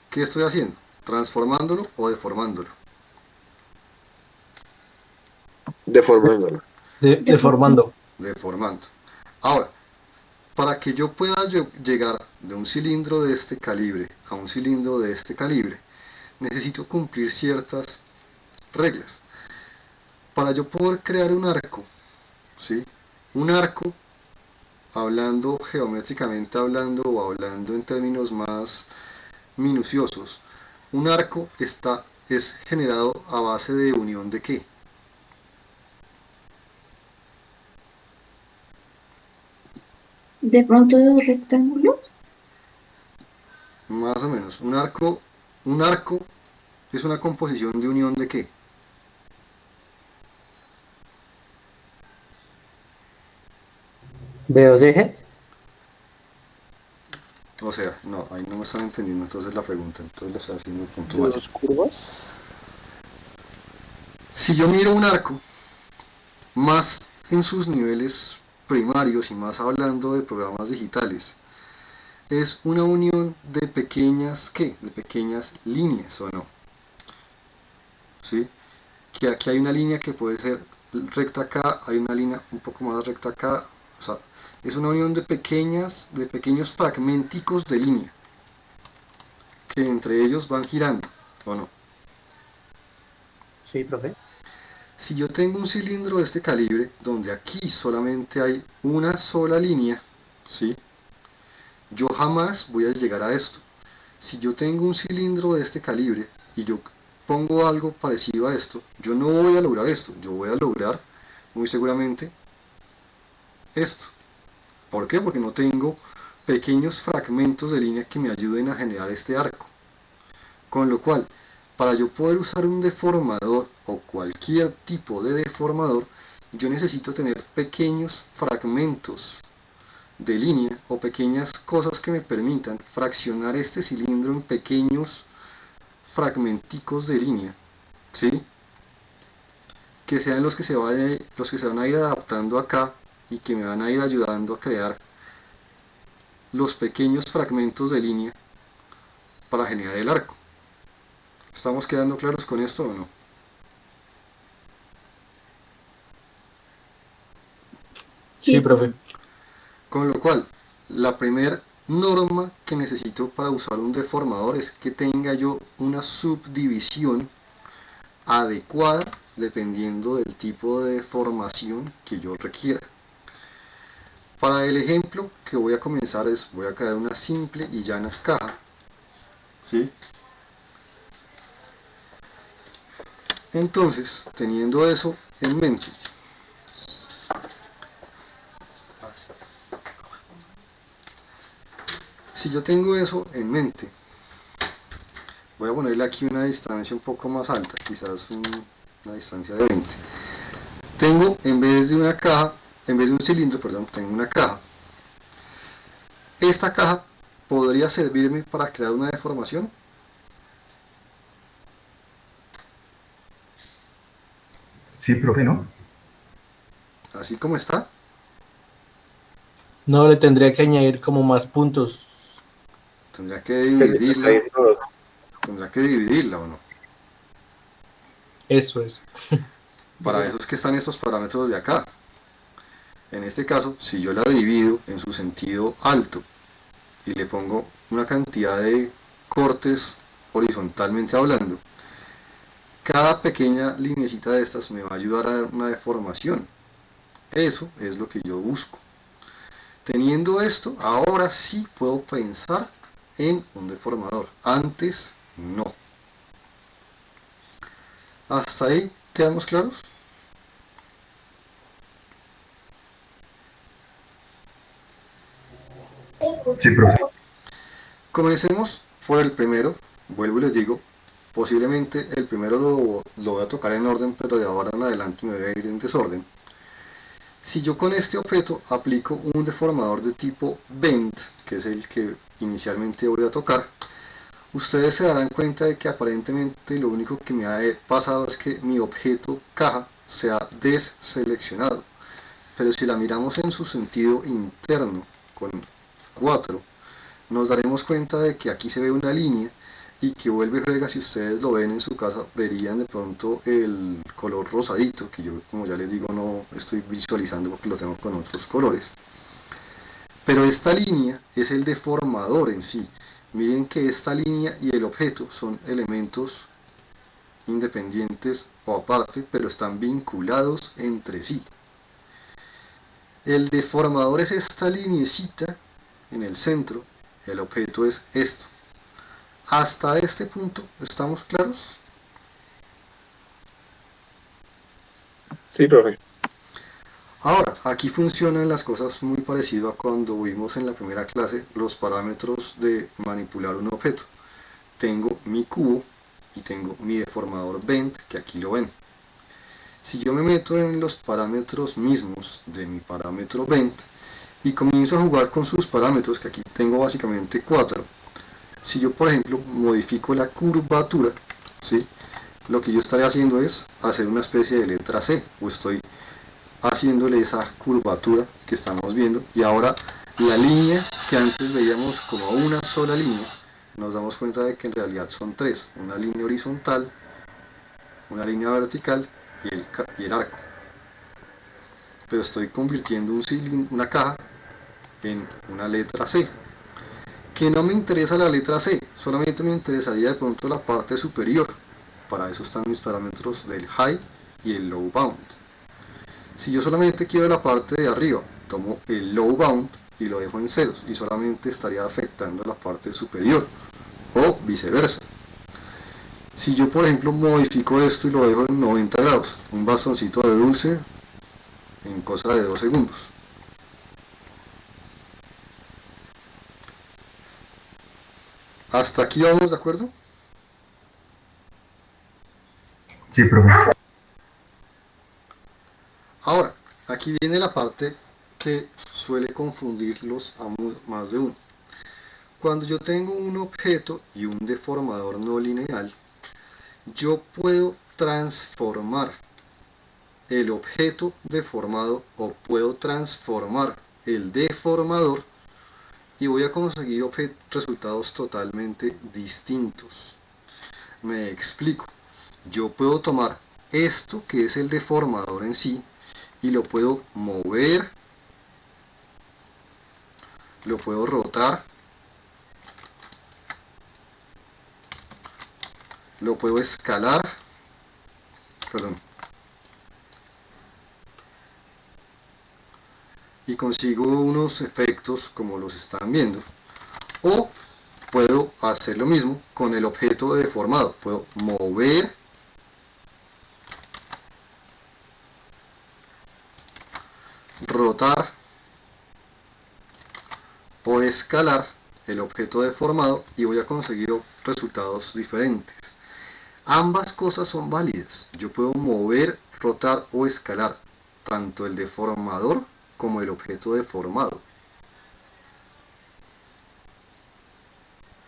¿qué estoy haciendo? ¿Transformándolo o deformándolo? Deformándolo. Deformando. Deformando. Ahora, para que yo pueda llegar de un cilindro de este calibre a un cilindro de este calibre, necesito cumplir ciertas reglas. Para yo poder crear un arco, ¿sí? Un arco, hablando geométricamente hablando o hablando en términos más minuciosos, un arco es generado a base de unión de ¿qué? De pronto dos rectángulos. Más o menos. Un arco es una composición de unión de ¿qué? ¿De dos ejes? O sea, no, ahí no me están entendiendo entonces la pregunta, entonces lo estoy haciendo ¿De puntual. dos curvas? Si yo miro un arco, más en sus niveles primarios y más hablando de programas digitales, es una unión de pequeñas, ¿qué? De pequeñas líneas, ¿o no? ¿Sí? Que aquí hay una línea que puede ser recta acá, hay una línea un poco más recta acá, o sea, es una unión de pequeños fragmenticos de línea, que entre ellos van girando, ¿o no? Sí, profe. Si yo tengo un cilindro de este calibre, donde aquí solamente hay una sola línea, ¿sí? Yo jamás voy a llegar a esto. Si yo tengo un cilindro de este calibre y yo pongo algo parecido a esto, yo no voy a lograr esto, yo voy a lograr muy seguramente esto. ¿Por qué? Porque no tengo pequeños fragmentos de línea que me ayuden a generar este arco. Con lo cual, para yo poder usar un deformador o cualquier tipo de deformador, yo necesito tener pequeños fragmentos de línea o pequeñas cosas que me permitan fraccionar este cilindro en pequeños fragmenticos de línea, ¿sí? Que sean los que se van a ir adaptando acá y que me van a ir ayudando a crear los pequeños fragmentos de línea para generar el arco. ¿Estamos quedando claros con esto o no? Sí, profe. Con lo cual, la primera norma que necesito para usar un deformador es que tenga yo una subdivisión adecuada dependiendo del tipo de deformación que yo requiera. Para el ejemplo que voy a comenzar voy a crear una simple y llana caja, ¿sí? Entonces, teniendo eso en mente, si yo tengo eso en mente, voy a ponerle aquí una distancia un poco más alta, quizás una distancia de 20. Tengo, en vez de un cilindro, perdón, tengo una caja. Esta caja podría servirme para crear una deformación. Sí, profe, ¿no? Así como está. No, le tendría que añadir como más puntos. Tendría que dividirla o no. Eso es. Para eso es que están estos parámetros de acá. En este caso, si yo la divido en su sentido alto y le pongo una cantidad de cortes horizontalmente hablando, cada pequeña linecita de estas me va a ayudar a dar una deformación. Eso es lo que yo busco. Teniendo esto, ahora sí puedo pensar en un deformador. Antes, no. ¿Hasta ahí quedamos claros? Sí, profe. Comencemos por el primero. Vuelvo y les digo, posiblemente el primero lo voy a tocar en orden, pero de ahora en adelante me voy a ir en desorden. Si yo con este objeto aplico un deformador de tipo Bend, que es el que inicialmente voy a tocar, ustedes se darán cuenta de que aparentemente lo único que me ha pasado es que mi objeto caja se ha deseleccionado. Pero si la miramos en su sentido interno con 4, nos daremos cuenta de que aquí se ve una línea y que vuelve juega. Si ustedes lo ven en su casa, verían de pronto el color rosadito, que yo, como ya les digo, no estoy visualizando porque lo tengo con otros colores. Pero esta línea es el deformador en sí. Miren que esta línea y el objeto son elementos independientes o aparte, pero están vinculados entre sí. El deformador es esta lineecita en el centro, el objeto es esto. Hasta este punto, ¿estamos claros? Sí, profe. Ahora, aquí funcionan las cosas muy parecido a cuando vimos en la primera clase los parámetros de manipular un objeto. Tengo mi cubo y tengo mi deformador Bend, que aquí lo ven. Si yo me meto en los parámetros mismos de mi parámetro Bend y comienzo a jugar con sus parámetros, que aquí tengo básicamente 4, si yo por ejemplo modifico la curvatura, ¿sí? Lo que yo estaré haciendo es hacer una especie de letra C, o estoy haciéndole esa curvatura que estamos viendo, y ahora la línea que antes veíamos como una sola línea, nos damos cuenta de que en realidad son 3, una línea horizontal, una línea vertical y el arco. Pero estoy convirtiendo una caja en una letra C, que no me interesa la letra C, solamente me interesaría de pronto la parte superior. Para eso están mis parámetros del high y el low bound. Si yo solamente quiero la parte de arriba, tomo el low bound y lo dejo en ceros, y solamente estaría afectando la parte superior, o viceversa. Si yo por ejemplo modifico esto y lo dejo en 90 grados, un bastoncito de dulce en cosa de 2 segundos. ¿Hasta aquí vamos de acuerdo? Sí, profe. Ahora, aquí viene la parte que suele confundirlos a más de uno. Cuando yo tengo un objeto y un deformador no lineal, yo puedo transformar el objeto deformado o puedo transformar el deformador y voy a conseguir resultados totalmente distintos. Me explico. Yo puedo tomar esto que es el deformador en sí y lo puedo mover, lo puedo rotar, lo puedo escalar, y consigo unos efectos como los están viendo. O puedo hacer lo mismo con el objeto deformado, puedo mover, rotar o escalar el objeto deformado y voy a conseguir resultados diferentes. Ambas cosas son válidas. Yo puedo mover, rotar o escalar tanto el deformador como el objeto deformado.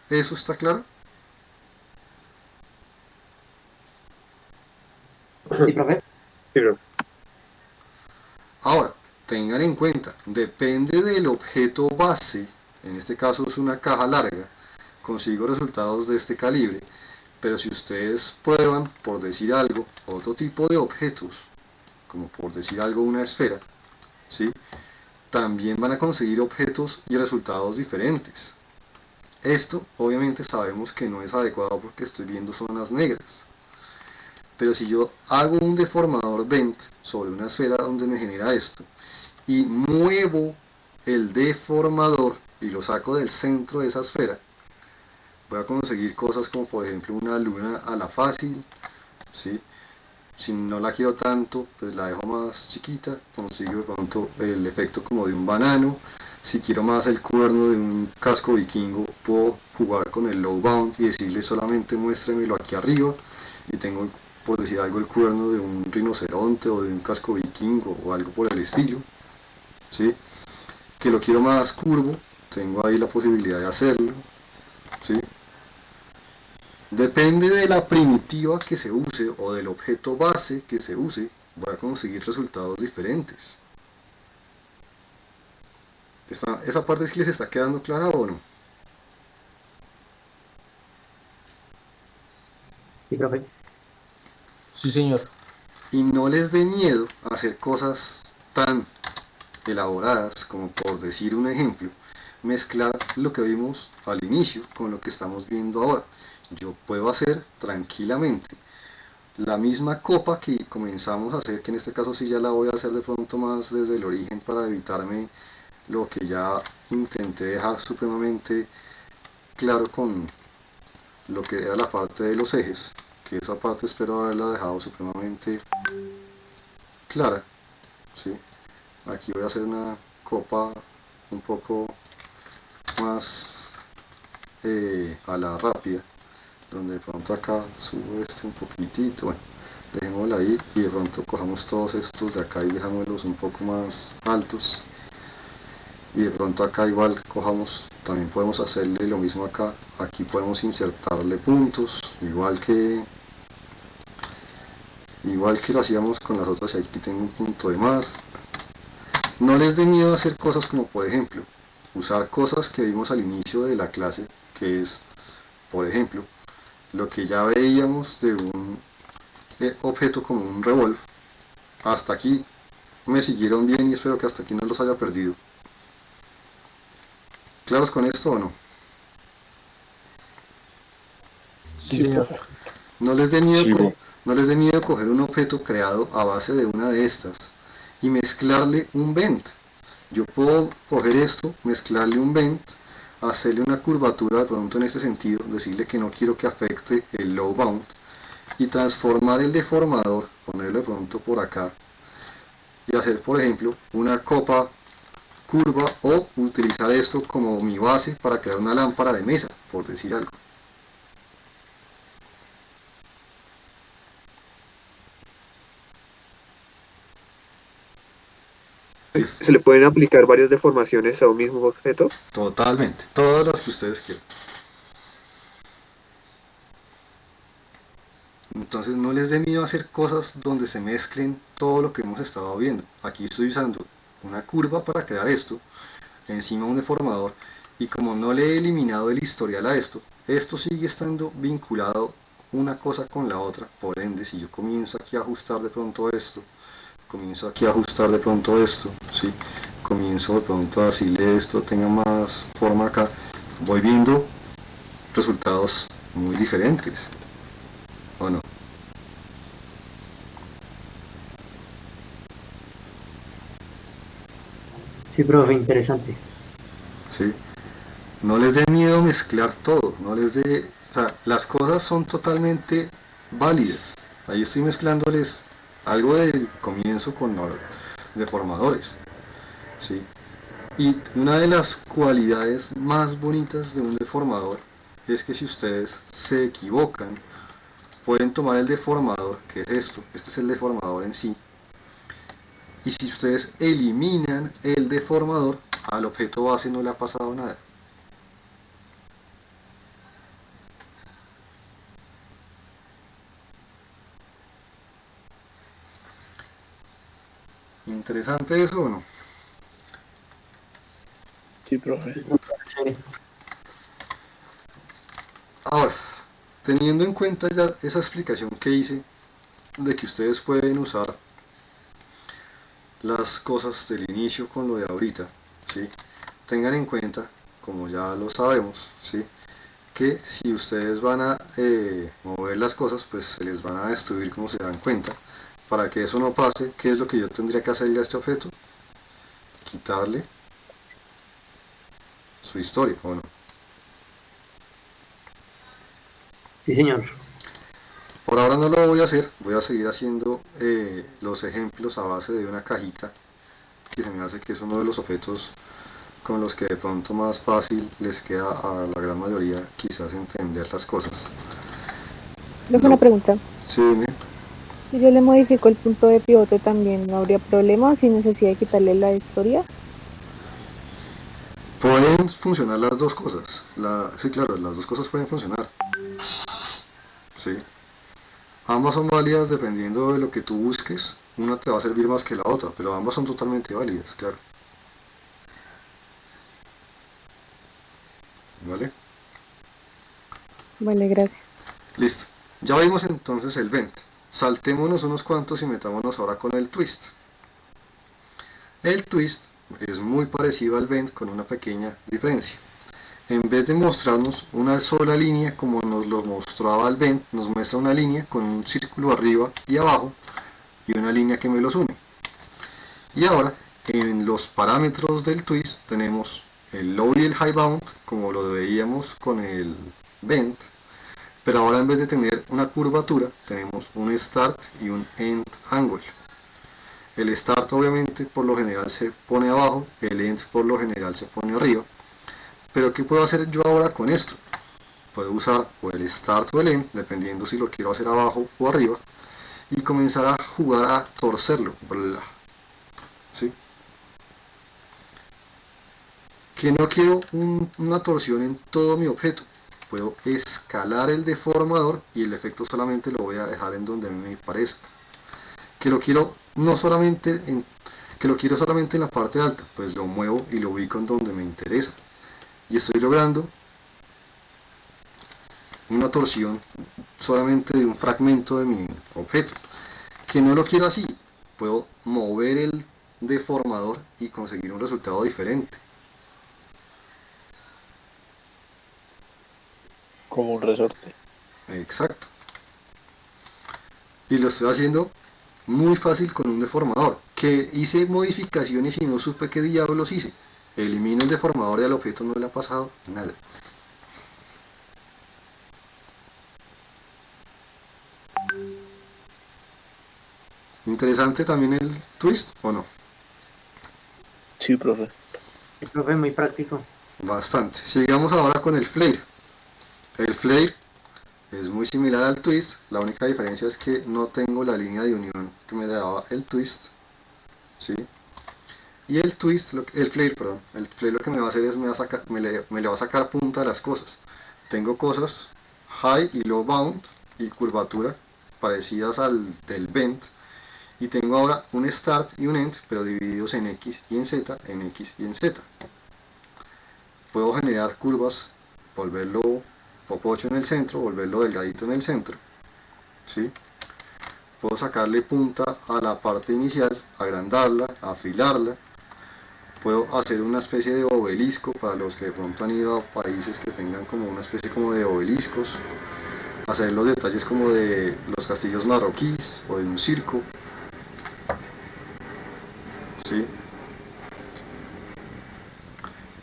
¿Eso está claro? Sí, profe. Sí, profe. Ahora, tengan en cuenta, depende del objeto base, en este caso es una caja larga, consigo resultados de este calibre, pero si ustedes prueban, por decir algo, otro tipo de objetos, como por decir algo una esfera, ¿sí? También van a conseguir objetos y resultados diferentes. Esto obviamente sabemos que no es adecuado porque estoy viendo zonas negras. Pero si yo hago un deformador Bend sobre una esfera donde me genera esto y muevo el deformador y lo saco del centro de esa esfera, voy a conseguir cosas como por ejemplo una luna a la fácil, ¿sí? Si no la quiero tanto, pues la dejo más chiquita, consigo de pronto el efecto como de un banano, Si quiero más el cuerno de un casco vikingo, puedo jugar con el low bound y decirle solamente muéstremelo aquí arriba, y tengo, por decir algo, el cuerno de un rinoceronte o de un casco vikingo o algo por el estilo, ¿sí? Que lo quiero más curvo, tengo ahí la posibilidad de hacerlo, ¿sí? Depende de la primitiva que se use o del objeto base que se use, voy a conseguir resultados diferentes. ¿Esa parte sí les está quedando clara o no? Sí, profe. Sí, señor. Y no les dé miedo hacer cosas tan elaboradas como, por decir un ejemplo, mezclar lo que vimos al inicio con lo que estamos viendo ahora. Yo puedo hacer tranquilamente la misma copa que comenzamos a hacer, que en este caso sí ya la voy a hacer de pronto más desde el origen para evitarme lo que ya intenté dejar supremamente claro con lo que era la parte de los ejes, que esa parte espero haberla dejado supremamente clara, ¿sí? Aquí voy a hacer una copa un poco más a la rápida, donde de pronto acá subo este un poquitito, bueno, dejémosla ahí, y de pronto cojamos todos estos de acá y dejámoslos un poco más altos, y de pronto acá igual cojamos, también podemos hacerle lo mismo acá, aquí podemos insertarle puntos, igual que lo hacíamos con las otras, y aquí tengo un punto de más. No les dé miedo hacer cosas como, por ejemplo, usar cosas que vimos al inicio de la clase, que es, por ejemplo, lo que ya veíamos de un objeto como un revolve. Hasta aquí me siguieron bien y espero que hasta aquí no los haya perdido. ¿Claros con esto o no? Sí, señor. No les dé miedo, Sí. no les dé miedo coger un objeto creado a base de una de estas y mezclarle un bend. Yo puedo coger esto, mezclarle un bend, hacerle una curvatura de pronto en este sentido, decirle que no quiero que afecte el low bound, y transformar el deformador, ponerlo de pronto por acá, y hacer, por ejemplo, una copa curva, o utilizar esto como mi base para crear una lámpara de mesa, por decir algo. ¿Se le pueden aplicar varias deformaciones a un mismo objeto? Totalmente, todas las que ustedes quieran. Entonces no les dé miedo hacer cosas donde se mezclen todo lo que hemos estado viendo. Aquí estoy usando una curva para crear esto, encima un deformador, y como no le he eliminado el historial a esto, esto sigue estando vinculado una cosa con la otra. Por ende, si yo comienzo aquí a ajustar de pronto esto, comienzo aquí a ajustar de pronto esto, ¿sí? Comienzo de pronto a decirle esto tenga más forma acá, voy viendo resultados muy diferentes, ¿o no? Sí, profe, interesante. ¿Sí? No les dé miedo mezclar todo, no les dé, o sea, las cosas son totalmente válidas. Ahí estoy mezclándoles algo del comienzo con los deformadores, ¿sí? Y una de las cualidades más bonitas de un deformador es que si ustedes se equivocan, pueden tomar el deformador, que es esto, este es el deformador en sí, y si ustedes eliminan el deformador, al objeto base no le ha pasado nada. ¿Interesante eso o no? Sí, profe. Sí. Ahora, teniendo en cuenta ya esa explicación que hice de que ustedes pueden usar las cosas del inicio con lo de ahorita, ¿sí? Tengan en cuenta, como ya lo sabemos, ¿sí? Que si ustedes van a mover las cosas, pues se les van a destruir, como se dan cuenta. Para que eso no pase, ¿qué es lo que yo tendría que hacerle a este objeto? Quitarle su historia, ¿o no? Sí, señor. Por ahora no lo voy a hacer, voy a seguir haciendo los ejemplos a base de una cajita, que se me hace que es uno de los objetos con los que de pronto más fácil les queda a la gran mayoría quizás entender las cosas. Luego una pregunta. Sí, dime. Si yo le modifico el punto de pivote también, ¿no habría problema sin necesidad de quitarle la historia? Pueden funcionar las dos cosas. Sí, claro, las dos cosas pueden funcionar. Sí. Ambas son válidas dependiendo de lo que tú busques. Una te va a servir más que la otra, pero ambas son totalmente válidas, claro. ¿Vale? Vale, gracias. Listo. Ya vimos entonces el vent. Saltémonos unos cuantos y metámonos ahora con el twist. El twist es muy parecido al vent con una pequeña diferencia. En vez de mostrarnos una sola línea como nos lo mostraba el vent, nos muestra una línea con un círculo arriba y abajo y una línea que me los une. Y ahora en los parámetros del twist tenemos el low y el high bound como lo veíamos con el vent, pero ahora en vez de tener una curvatura tenemos un start y un end angle. El start obviamente por lo general se pone abajo, el end por lo general se pone arriba. Pero ¿qué puedo hacer yo ahora con esto? Puedo usar o el start o el end, dependiendo si lo quiero hacer abajo o arriba, y comenzar a jugar a torcerlo. ¿Sí? Que no quiero una torsión en todo mi objeto. Puedo escalar el deformador y el efecto solamente lo voy a dejar en donde me parezca. Que lo quiero no solamente que lo quiero solamente en la parte alta, pues lo muevo y lo ubico en donde me interesa. Y estoy logrando una torsión solamente de un fragmento de mi objeto. Que no lo quiero así, puedo mover el deformador y conseguir un resultado diferente. Como un resorte. Exacto. Y lo estoy haciendo muy fácil con un deformador. Que hice modificaciones y no supe qué diablos hice. Elimino el deformador y al objeto no le ha pasado nada. Interesante también el twist, ¿o no? Sí, profe. Sí, profe, muy práctico. Bastante. Sigamos ahora con el flare. El flare es muy similar al twist, la única diferencia es que no tengo la línea de unión que me daba el twist, ¿sí? Y el twist, el flare lo que me va a hacer es me le va a sacar punta a las cosas. Tengo cosas high y low bound y curvatura parecidas al del bend, y tengo ahora un start y un end, pero divididos en X y en Z, en X y en Z. Puedo generar curvas, volverlo popocho en el centro, volverlo delgadito en el centro, ¿sí? Puedo sacarle punta a la parte inicial, agrandarla, afilarla. Puedo hacer una especie de obelisco para los que de pronto han ido a países que tengan como una especie como de obeliscos, hacer los detalles como de los castillos marroquíes o de un circo, ¿sí?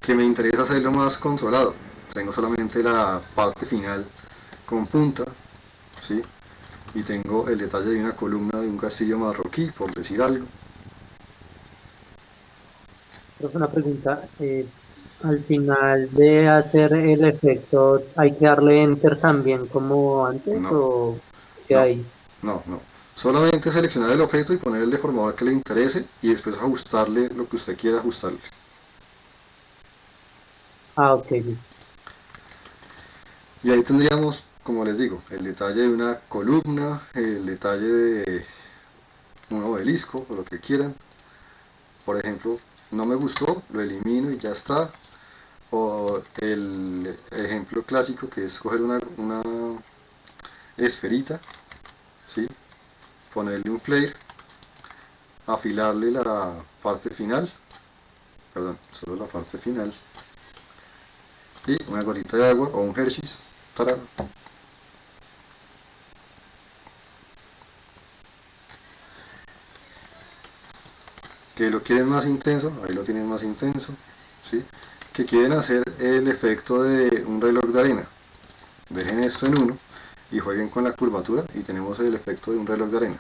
Que me interesa hacerlo más controlado. Tengo solamente la parte final con punta, ¿sí? Y tengo el detalle de una columna de un castillo marroquí, por decir algo. Profe, una pregunta. Al final de hacer el efecto, ¿hay que darle enter también como antes No, o qué no, hay? no. Solamente seleccionar el objeto y poner el deformador que le interese y después ajustarle lo que usted quiera ajustarle. Ah, ok, listo. Y ahí tendríamos, como les digo, el detalle de una columna, el detalle de un obelisco o lo que quieran. Por ejemplo, no me gustó, lo elimino y ya está. O el ejemplo clásico que es coger una esferita, ¿sí? Ponerle un flare, afilarle la parte final, perdón, solo la parte final, y una gotita de agua o un Hershey's. ¡Tarán! Que lo quieren más intenso, ahí lo tienen más intenso, ¿sí? Que quieren hacer el efecto de un reloj de arena, dejen esto en 1 y jueguen con la curvatura y tenemos el efecto de un reloj de arena.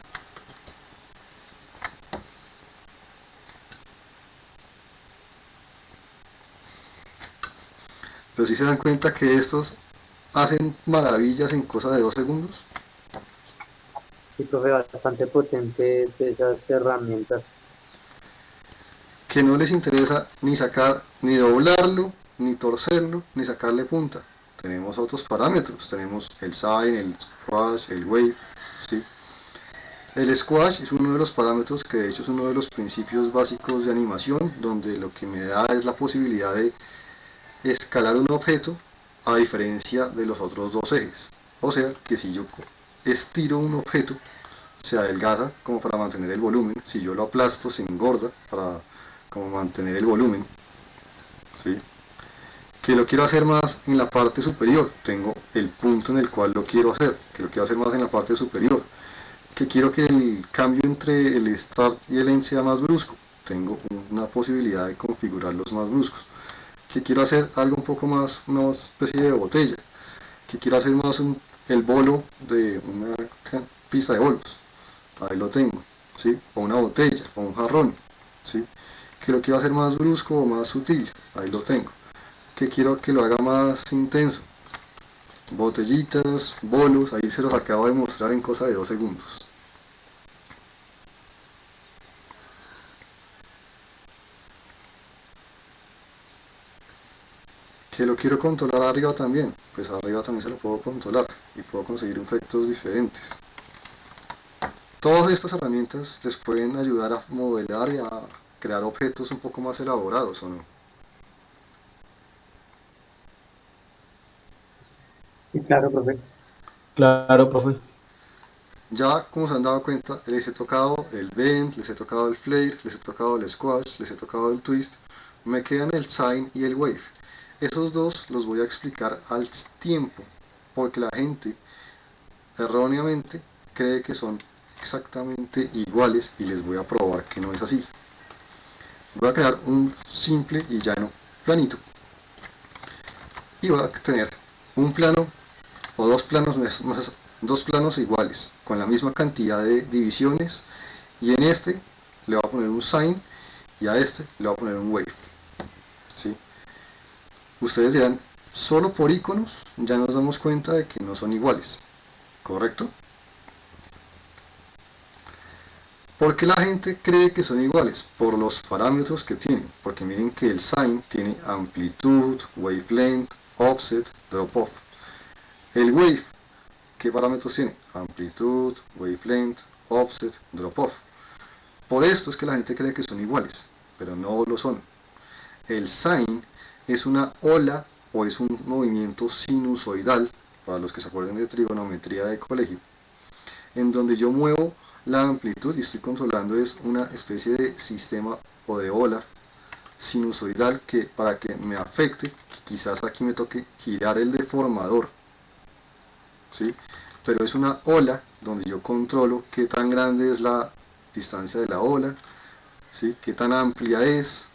Pero si se dan cuenta que estos hacen maravillas en cosa de 2 segundos. Sí, profe, bastante potentes esas herramientas. Que no les interesa ni sacar, ni doblarlo, ni torcerlo, ni sacarle punta. Tenemos otros parámetros, tenemos el sine, el squash, el wave, ¿sí? El squash es uno de los parámetros que de hecho es uno de los principios básicos de animación, donde lo que me da es la posibilidad de escalar un objeto a diferencia de los otros dos ejes. O sea que si yo estiro un objeto, se adelgaza como para mantener el volumen, si yo lo aplasto se engorda para como mantener el volumen, ¿sí? Que lo quiero hacer más en la parte superior, tengo el punto en el cual lo quiero hacer, que lo quiero hacer más en la parte superior, que quiero que el cambio entre el start y el end sea más brusco, tengo una posibilidad de configurarlos más bruscos, que quiero hacer algo un poco más, una especie de botella, que quiero hacer más el bolo de una pista de bolos, ahí lo tengo, ¿sí? O una botella, o un jarrón, ¿sí? Que lo quiero hacer más brusco o más sutil, ahí lo tengo. Que quiero que lo haga más intenso, botellitas, bolos, ahí se los acabo de mostrar en cosa de 2 segundos. Que lo quiero controlar arriba también, pues arriba también se lo puedo controlar y puedo conseguir efectos diferentes. Todas estas herramientas les pueden ayudar a modelar y a crear objetos un poco más elaborados, ¿o no? Sí, claro, profe. Claro, profe. Ya como se han dado cuenta, les he tocado el bend, les he tocado el flare, les he tocado el squash, les he tocado el twist, me quedan el sine y el wave. Esos dos los voy a explicar al tiempo, porque la gente erróneamente cree que son exactamente iguales y les voy a probar que no es así. Voy a crear un simple y llano planito y voy a tener un plano o dos planos iguales con la misma cantidad de divisiones, y en este le voy a poner un sine y a este le voy a poner un wave, ¿sí? Ustedes dirán, solo por iconos ya nos damos cuenta de que no son iguales, ¿correcto? ¿Por qué la gente cree que son iguales? Por los parámetros que tienen, porque miren que el sine tiene amplitud, wavelength, offset, drop-off. El wave, ¿qué parámetros tiene? Amplitud, wavelength, offset, drop-off. Por esto es que la gente cree que son iguales, pero no lo son. El sine es una ola o es un movimiento sinusoidal, para los que se acuerden de trigonometría de colegio, en donde yo muevo la amplitud y estoy controlando es una especie de sistema o de ola sinusoidal que para que me afecte, quizás aquí me toque girar el deformador, ¿sí? Pero es una ola donde yo controlo qué tan grande es la distancia de la ola, ¿sí? Qué tan amplia es,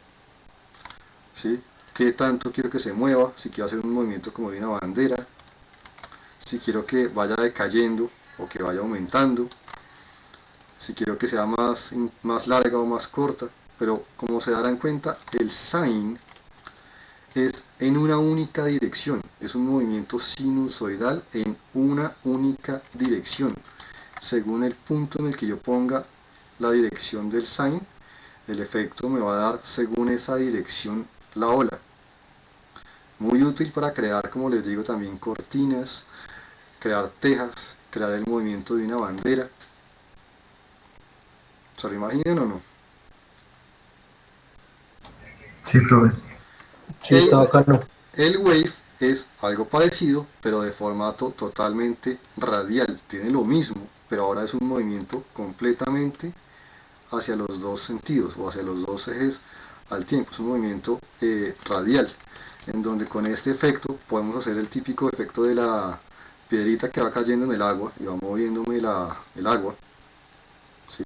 ¿sí? Qué tanto quiero que se mueva, si quiero hacer un movimiento como de una bandera, si quiero que vaya decayendo o que vaya aumentando, si quiero que sea más larga o más corta. Pero como se darán cuenta, el sine es en una única dirección, es un movimiento sinusoidal en una única dirección. Según el punto en el que yo ponga la dirección del sine, el efecto me va a dar según esa dirección la ola. Muy útil para crear, como les digo, también cortinas, crear tejas, crear el movimiento de una bandera. ¿Se lo imaginan o no? Sí, profe. Sí, está bacano. El wave es algo parecido, pero de formato totalmente radial. Tiene lo mismo, pero ahora es un movimiento completamente hacia los dos sentidos o hacia los dos ejes al tiempo. Es un movimiento radial, en donde con este efecto podemos hacer el típico efecto de la piedrita que va cayendo en el agua y va moviéndome el agua, ¿sí?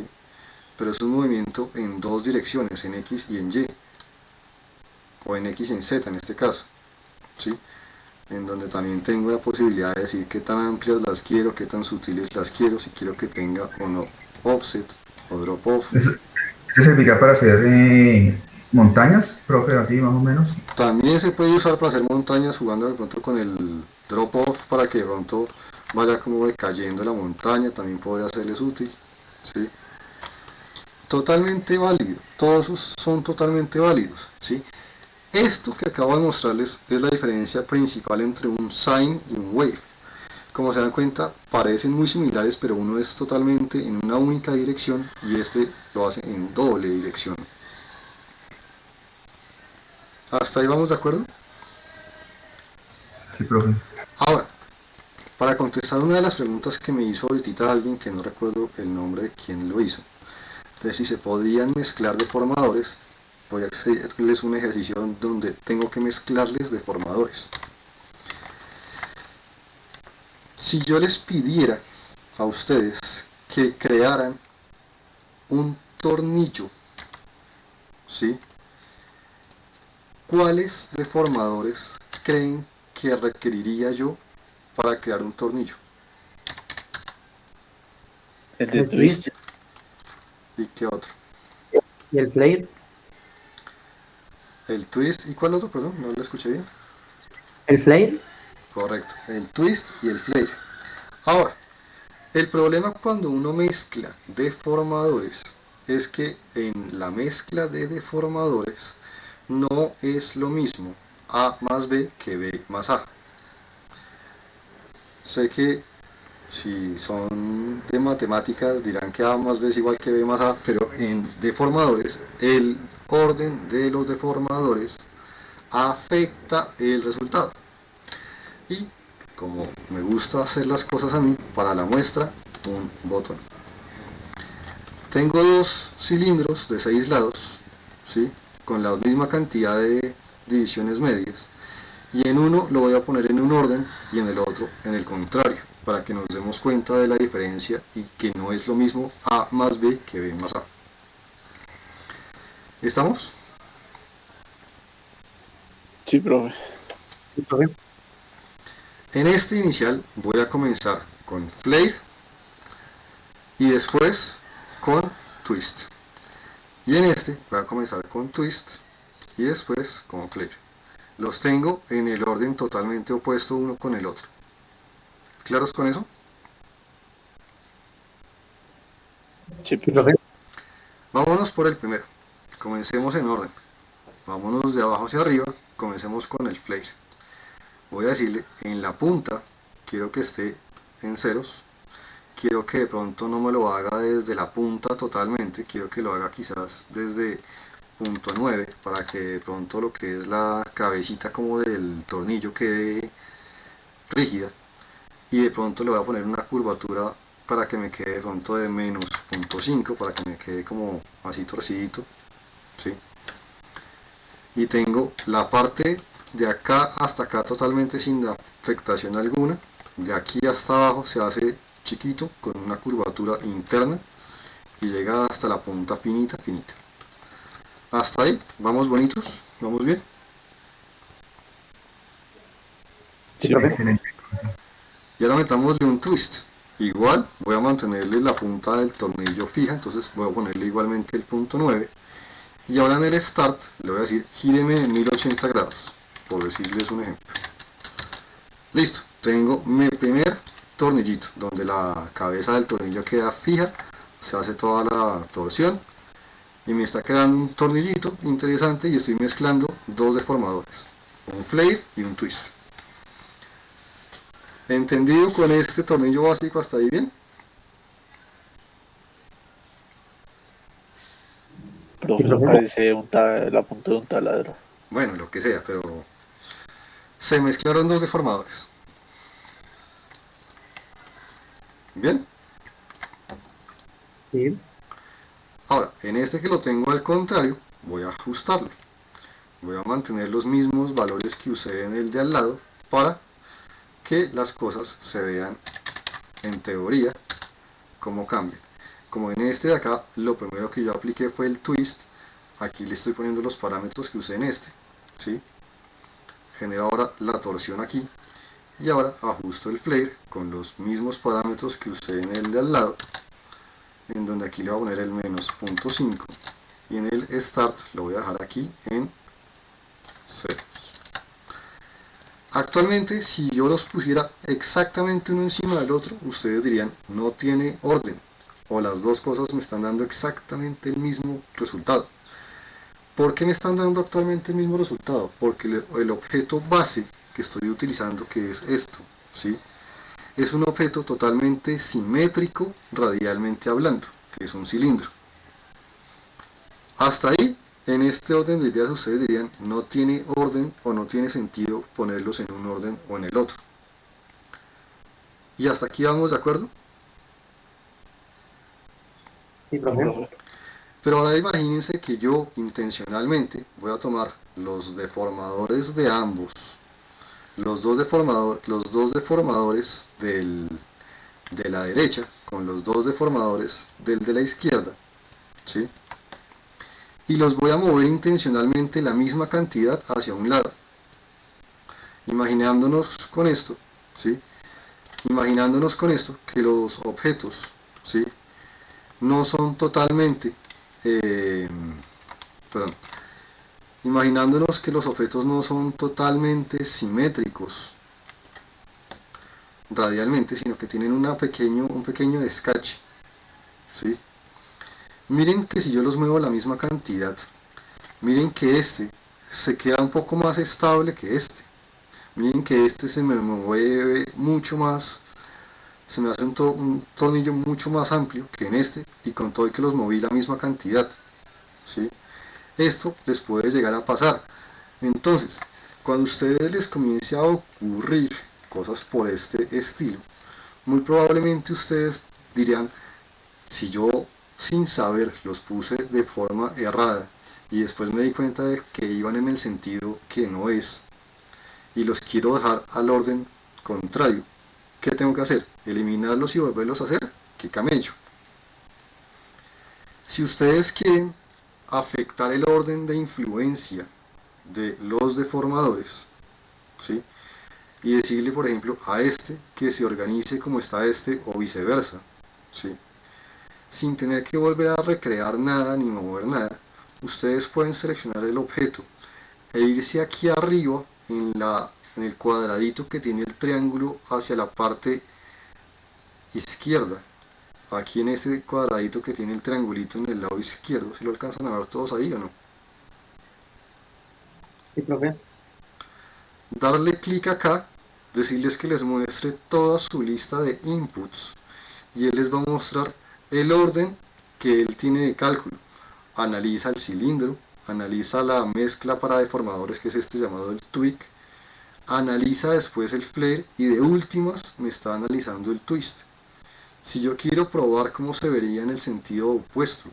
Pero es un movimiento en dos direcciones, en X y en Y, o en X y en Z en este caso, ¿sí? En donde también tengo la posibilidad de decir qué tan amplias las quiero, qué tan sutiles las quiero, si quiero que tenga o no offset o drop off. Eso serviría para hacer montañas, profe, así más o menos. También se puede usar para hacer montañas jugando de pronto con el drop off para que de pronto vaya como decayendo la montaña, también podría serles útil, ¿sí? Totalmente válido, todos son totalmente válidos, ¿sí? Esto que acabo de mostrarles es la diferencia principal entre un sine y un wave. Como se dan cuenta, parecen muy similares, pero uno es totalmente en una única dirección y este lo hace en doble dirección. ¿Hasta ahí vamos de acuerdo? Sí, profe. Ahora, para contestar una de las preguntas que me hizo ahorita alguien, que no recuerdo el nombre de quien lo hizo, de si se podían mezclar deformadores, voy a hacerles un ejercicio donde tengo que mezclarles deformadores. Si yo les pidiera a ustedes que crearan un tornillo, ¿sí? ¿Cuáles deformadores creen que requeriría yo para crear un tornillo? El de El twist. twist ¿Y qué otro? y el flare. El twist, ¿y cuál otro? Perdón, no lo escuché bien. El flare. Correcto, el twist y el flare. Ahora, el problema cuando uno mezcla deformadores es que en la mezcla de deformadores no es lo mismo A más B que B más A. Sé que si son de matemáticas dirán que A más B es igual que B más A, pero en deformadores el orden de los deformadores afecta el resultado. Y como me gusta hacer las cosas a mí, para la muestra, un botón. Tengo dos cilindros de 6 lados, ¿sí? Con la misma cantidad de divisiones medias, y en uno lo voy a poner en un orden y en el otro en el contrario, para que nos demos cuenta de la diferencia y que no es lo mismo A más B que B más A. ¿Estamos? Sí, profe. Sí, profe. En este inicial voy a comenzar con flare y después con twist. Y en este voy a comenzar con twist y después con flare. Los tengo en el orden totalmente opuesto uno con el otro. ¿Claros con eso? Sí, Sí, profe. profe. Vámonos por el primero. Comencemos en orden. Vámonos de abajo hacia arriba. Comencemos con el flare. Voy a decirle en la punta, quiero que esté en ceros. Quiero que de pronto no me lo haga desde la punta totalmente. Quiero que lo haga quizás desde punto 9 para que de pronto lo que es la cabecita como del tornillo quede rígida. Y de pronto le voy a poner una curvatura para que me quede de pronto de menos punto 5 para que me quede como así torcidito, ¿sí? Y tengo la parte de acá hasta acá totalmente sin afectación alguna. De aquí hasta abajo se hace chiquito con una curvatura interna y llega hasta la punta finita. Hasta ahí, vamos bonitos, vamos bien. Sí, profe. Excelente. Y ahora metámosle un twist. Igual voy a mantenerle la punta del tornillo fija, entonces voy a ponerle igualmente el punto 9. Y ahora en el start le voy a decir gíreme en 1080 grados, por decirles un ejemplo. Listo, tengo mi primer tornillito, donde la cabeza del tornillo queda fija, se hace toda la torsión y me está quedando un tornillito interesante y estoy mezclando dos deformadores, un flare y un twist. ¿Entendido con este tornillo básico hasta ahí bien? Profe, parece la punta de un taladro. Bueno, lo que sea, pero se mezclaron dos deformadores. ¿Bien? Sí. Ahora, en este que lo tengo al contrario, voy a ajustarlo. Voy a mantener los mismos valores que usé en el de al lado para que las cosas se vean en teoría cómo cambian. Como en este de acá, lo primero que yo apliqué fue el twist. Aquí le estoy poniendo los parámetros que usé en este, ¿sí? Genera ahora la torsión aquí. Y ahora ajusto el flare con los mismos parámetros que usé en el de al lado, en donde aquí le voy a poner el menos 0.5 y en el start lo voy a dejar aquí en 0. Actualmente, si yo los pusiera exactamente uno encima del otro, ustedes dirían no tiene orden, o las dos cosas me están dando exactamente el mismo resultado. ¿Por qué me están dando actualmente el mismo resultado? Porque el objeto base que estoy utilizando, que es esto, ¿sí?, es un objeto totalmente simétrico radialmente hablando, que es un cilindro. Hasta ahí, en este orden de ideas, ustedes dirían no tiene orden o no tiene sentido ponerlos en un orden o en el otro. ¿Y hasta aquí vamos de acuerdo? Sí, profe. Pero ahora imagínense que yo intencionalmente voy a tomar los deformadores de ambos, los dos deformadores de la derecha con los dos deformadores del de la izquierda, ¿sí?, y los voy a mover intencionalmente la misma cantidad hacia un lado, imaginándonos con esto, ¿sí?, imaginándonos con esto que los objetos, ¿sí?, no son totalmente imaginándonos que los objetos no son totalmente simétricos radialmente, sino que tienen un pequeño descache, ¿sí? Miren que si yo los muevo la misma cantidad, miren que este se queda un poco más estable que este. Miren que este se me mueve mucho más, se me hace un tornillo mucho más amplio que en este, y con todo y que los moví la misma cantidad, ¿sí? Esto les puede llegar a pasar. Entonces, cuando a ustedes les comience a ocurrir cosas por este estilo, muy probablemente ustedes dirían, si yo sin saber los puse de forma errada y después me di cuenta de que iban en el sentido que no es y los quiero dejar al orden contrario, ¿qué tengo que hacer? ¿Eliminarlos y volverlos a hacer? ¡Qué camello! Si ustedes quieren afectar el orden de influencia de los deformadores, ¿sí?, y decirle, por ejemplo, a este que se organice como está este o viceversa, ¿sí?, sin tener que volver a recrear nada ni mover nada, ustedes pueden seleccionar el objeto e irse aquí arriba en el cuadradito que tiene el triángulo hacia la parte izquierda. Aquí en este cuadradito que tiene el triangulito en el lado izquierdo, si lo alcanzan a ver todos ahí o no. Sí, profe. Darle clic acá, decirles que les muestre toda su lista de inputs y él les va a mostrar el orden que él tiene de cálculo. Analiza el cilindro, analiza la mezcla para deformadores, que es este llamado el tweak, analiza después el flare y de últimas me está analizando el twist. Si yo quiero probar cómo se vería en el sentido opuesto,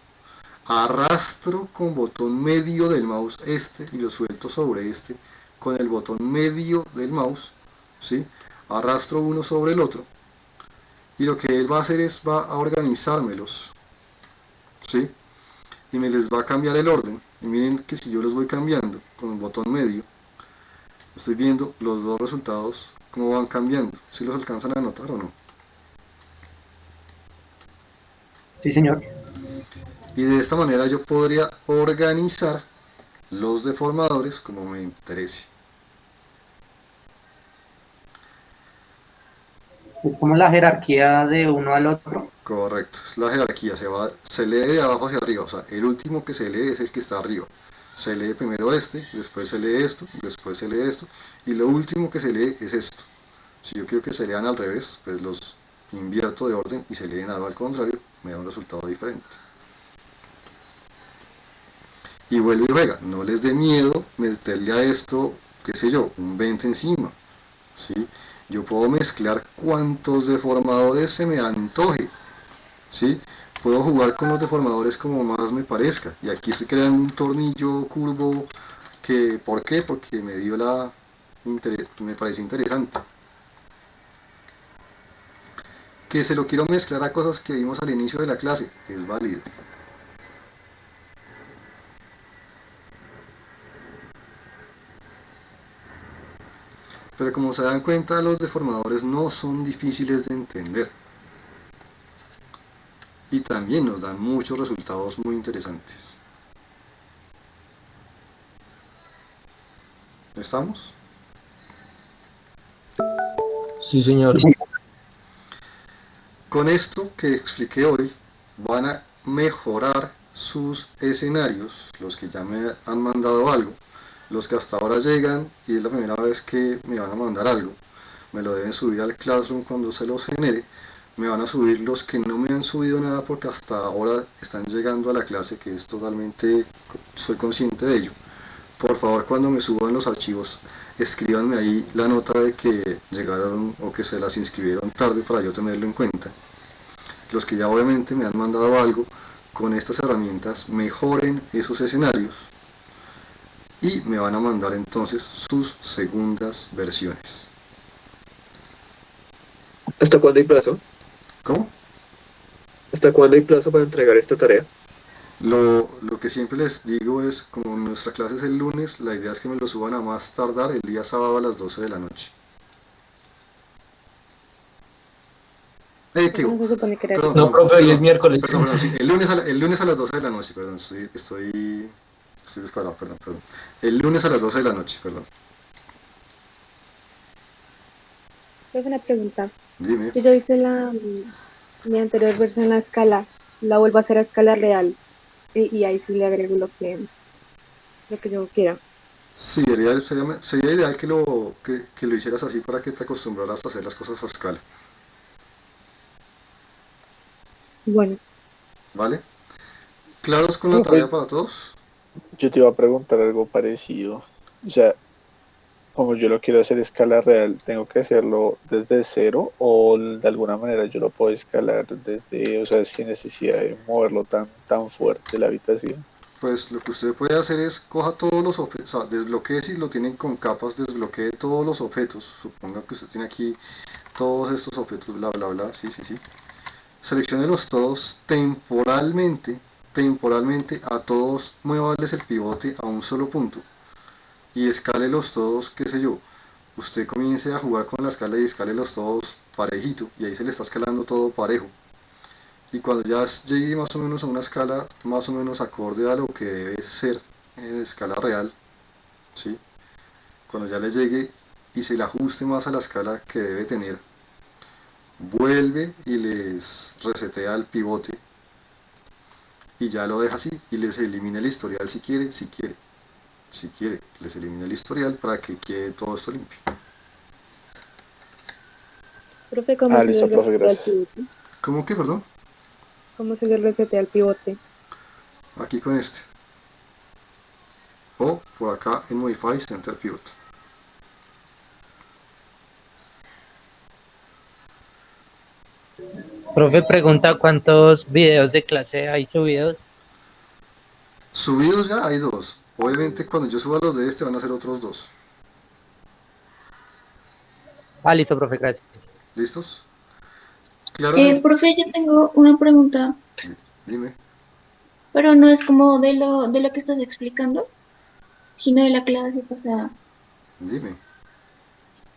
arrastro con botón medio del mouse este y lo suelto sobre este con el botón medio del mouse, ¿sí?, arrastro uno sobre el otro y lo que él va a hacer es va a organizármelos, ¿sí?, y me les va a cambiar el orden. Y miren que si yo los voy cambiando con el botón medio, estoy viendo los dos resultados cómo van cambiando. ¿Si los alcanzan a notar o no? Sí, señor. Y de esta manera yo podría organizar los deformadores como me interese. Es como la jerarquía de uno al otro. Correcto, es la jerarquía, se lee de abajo hacia arriba, o sea, el último que se lee es el que está arriba. Se lee primero este, después se lee esto, después se lee esto, y lo último que se lee es esto. Si yo quiero que se lean al revés, pues los invierto de orden y se leen algo al contrario, me da un resultado diferente. Y vuelve y juega, no les dé miedo meterle a esto, qué sé yo, un 20 encima, ¿sí? Yo puedo mezclar cuantos deformadores se me antoje, ¿sí? Puedo jugar con los deformadores como más me parezca, y aquí estoy creando un tornillo curvo que, ¿por qué? Porque me pareció interesante. Que se lo quiero mezclar a cosas que vimos al inicio de la clase, es válido. Pero como se dan cuenta, los deformadores no son difíciles de entender. Y también nos dan muchos resultados muy interesantes. ¿Estamos? Sí, señor. Con esto que expliqué hoy, van a mejorar sus escenarios, los que ya me han mandado algo, los que hasta ahora llegan y es la primera vez que me van a mandar algo, me lo deben subir al Classroom cuando se los genere, me van a subir los que no me han subido nada porque hasta ahora están llegando a la clase, que es totalmente, soy consciente de ello. Por favor, cuando me suban los archivos, escríbanme ahí la nota de que llegaron o que se las inscribieron tarde para yo tenerlo en cuenta. Los que ya obviamente me han mandado algo, con estas herramientas mejoren esos escenarios y me van a mandar entonces sus segundas versiones. ¿Hasta cuándo hay plazo? ¿Cómo? ¿Hasta cuándo hay plazo para entregar esta tarea? Lo que siempre les digo es, como nuestra clase es el lunes, la idea es que me lo suban a más tardar el día sábado a las 12 de la noche. ¿Qué? No se supone que era Perdón, No, profe, hoy es miércoles. Perdón, sí, el lunes a las 12 de la noche, perdón, estoy descuadrado, perdón. El lunes a las 12 de la noche, perdón. Es una pregunta. Dime. Yo hice mi anterior versión a escala, la vuelvo a hacer a escala real y ahí sí le agrego lo que yo quiera. Sí, sería ideal que lo hicieras así para que te acostumbraras a hacer las cosas a escala. Bueno, ¿Vale? ¿Claros con la tarea para todos? Yo te iba a preguntar algo parecido. O sea, como yo lo quiero hacer a escala real, ¿tengo que hacerlo desde cero o de alguna manera yo lo puedo escalar desde, o sea, sin necesidad de moverlo tan fuerte la habitación? Pues lo que usted puede hacer es coja todos los objetos, o sea, desbloquee si lo tienen con capas, desbloquee todos los objetos. Suponga que usted tiene aquí todos estos objetos, bla, bla, bla, sí. Selecciónelos todos temporalmente a todos, muévales el pivote a un solo punto y escálelos todos, qué sé yo. Usted comience a jugar con la escala y escálelos todos parejito y ahí se le está escalando todo parejo. Y cuando ya llegue más o menos a una escala más o menos acorde a lo que debe ser en escala real, ¿sí? Cuando ya le llegue y se le ajuste más a la escala que debe tener, vuelve y les resetea el pivote y ya lo deja así y les elimina el historial si quiere, les elimina el historial para que quede todo esto limpio. profe, ¿cómo se Listo, le profe, resetea el gracias. pivote? ¿Cómo que, perdón? ¿Cómo se le resetea el pivote? Aquí con este. O por acá en Modify Center Pivot. Profe, pregunta cuántos videos de clase hay subidos. Subidos ya hay 2. Obviamente cuando yo suba los de este van a ser otros 2. Listo, profe, gracias. ¿Listos? Claro. Profe, yo tengo una pregunta, Dime. pero no es como de lo que estás explicando, sino de la clase pasada. Dime.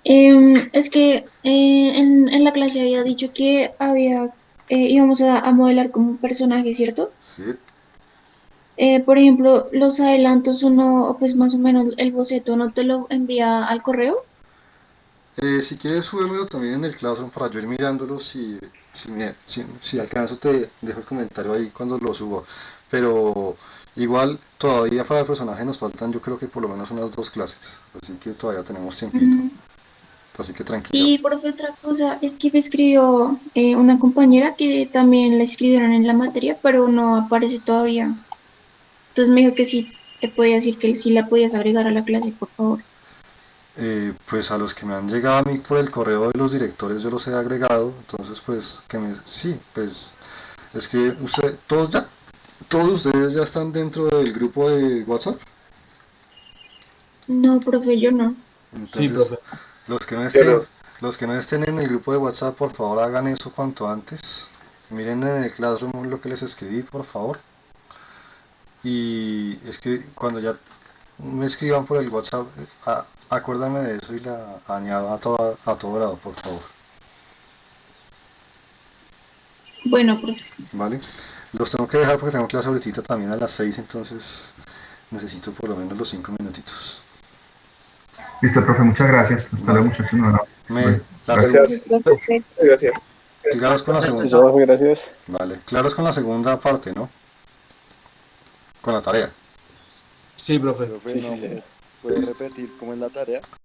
Es que en la clase había dicho que íbamos a modelar como un personaje, ¿cierto? Sí. Por ejemplo, los adelantos uno, pues más o menos el boceto, ¿no te lo envía al correo? Si quieres súbemelo también en el Classroom para yo ir mirándolo. Si alcanzo te dejo el comentario ahí cuando lo subo. Pero igual todavía para el personaje nos faltan, yo creo que por lo menos unas 2 clases. Así que todavía tenemos tiempito. Mm. Así que tranquilo. Y profe, otra cosa, es que me escribió una compañera que también la escribieron en la materia, pero no aparece todavía. Entonces me dijo que sí te podía decir que sí la podías agregar a la clase, por favor. Pues a los que me han llegado a mí por el correo de los directores yo los he agregado. Entonces pues sí, pues es que todos ustedes ya están dentro del grupo de WhatsApp. No, profe, yo no. Entonces, Sí, profe. los que no estén en el grupo de WhatsApp, por favor hagan eso cuanto antes. Miren en el Classroom lo que les escribí, por favor. Y es que cuando ya me escriban por el WhatsApp, acuérdame de eso y la añado a todo lado, por favor. Bueno, profe. ¿Vale? Los tengo que dejar porque tengo clase ahorita también a las 6, entonces necesito por lo menos los 5 minutitos. Listo, profe, muchas gracias. Hasta luego, muchachos. Nos hablamos. Me- la Gracias. Gracias. Profe. Gracias. Claros con la segunda. Eso, gracias. Vale, claros con la segunda parte, ¿no? Con la tarea. Sí, profe. Profe, Sí, no, sí, sí. ¿puede repetir cómo es la tarea?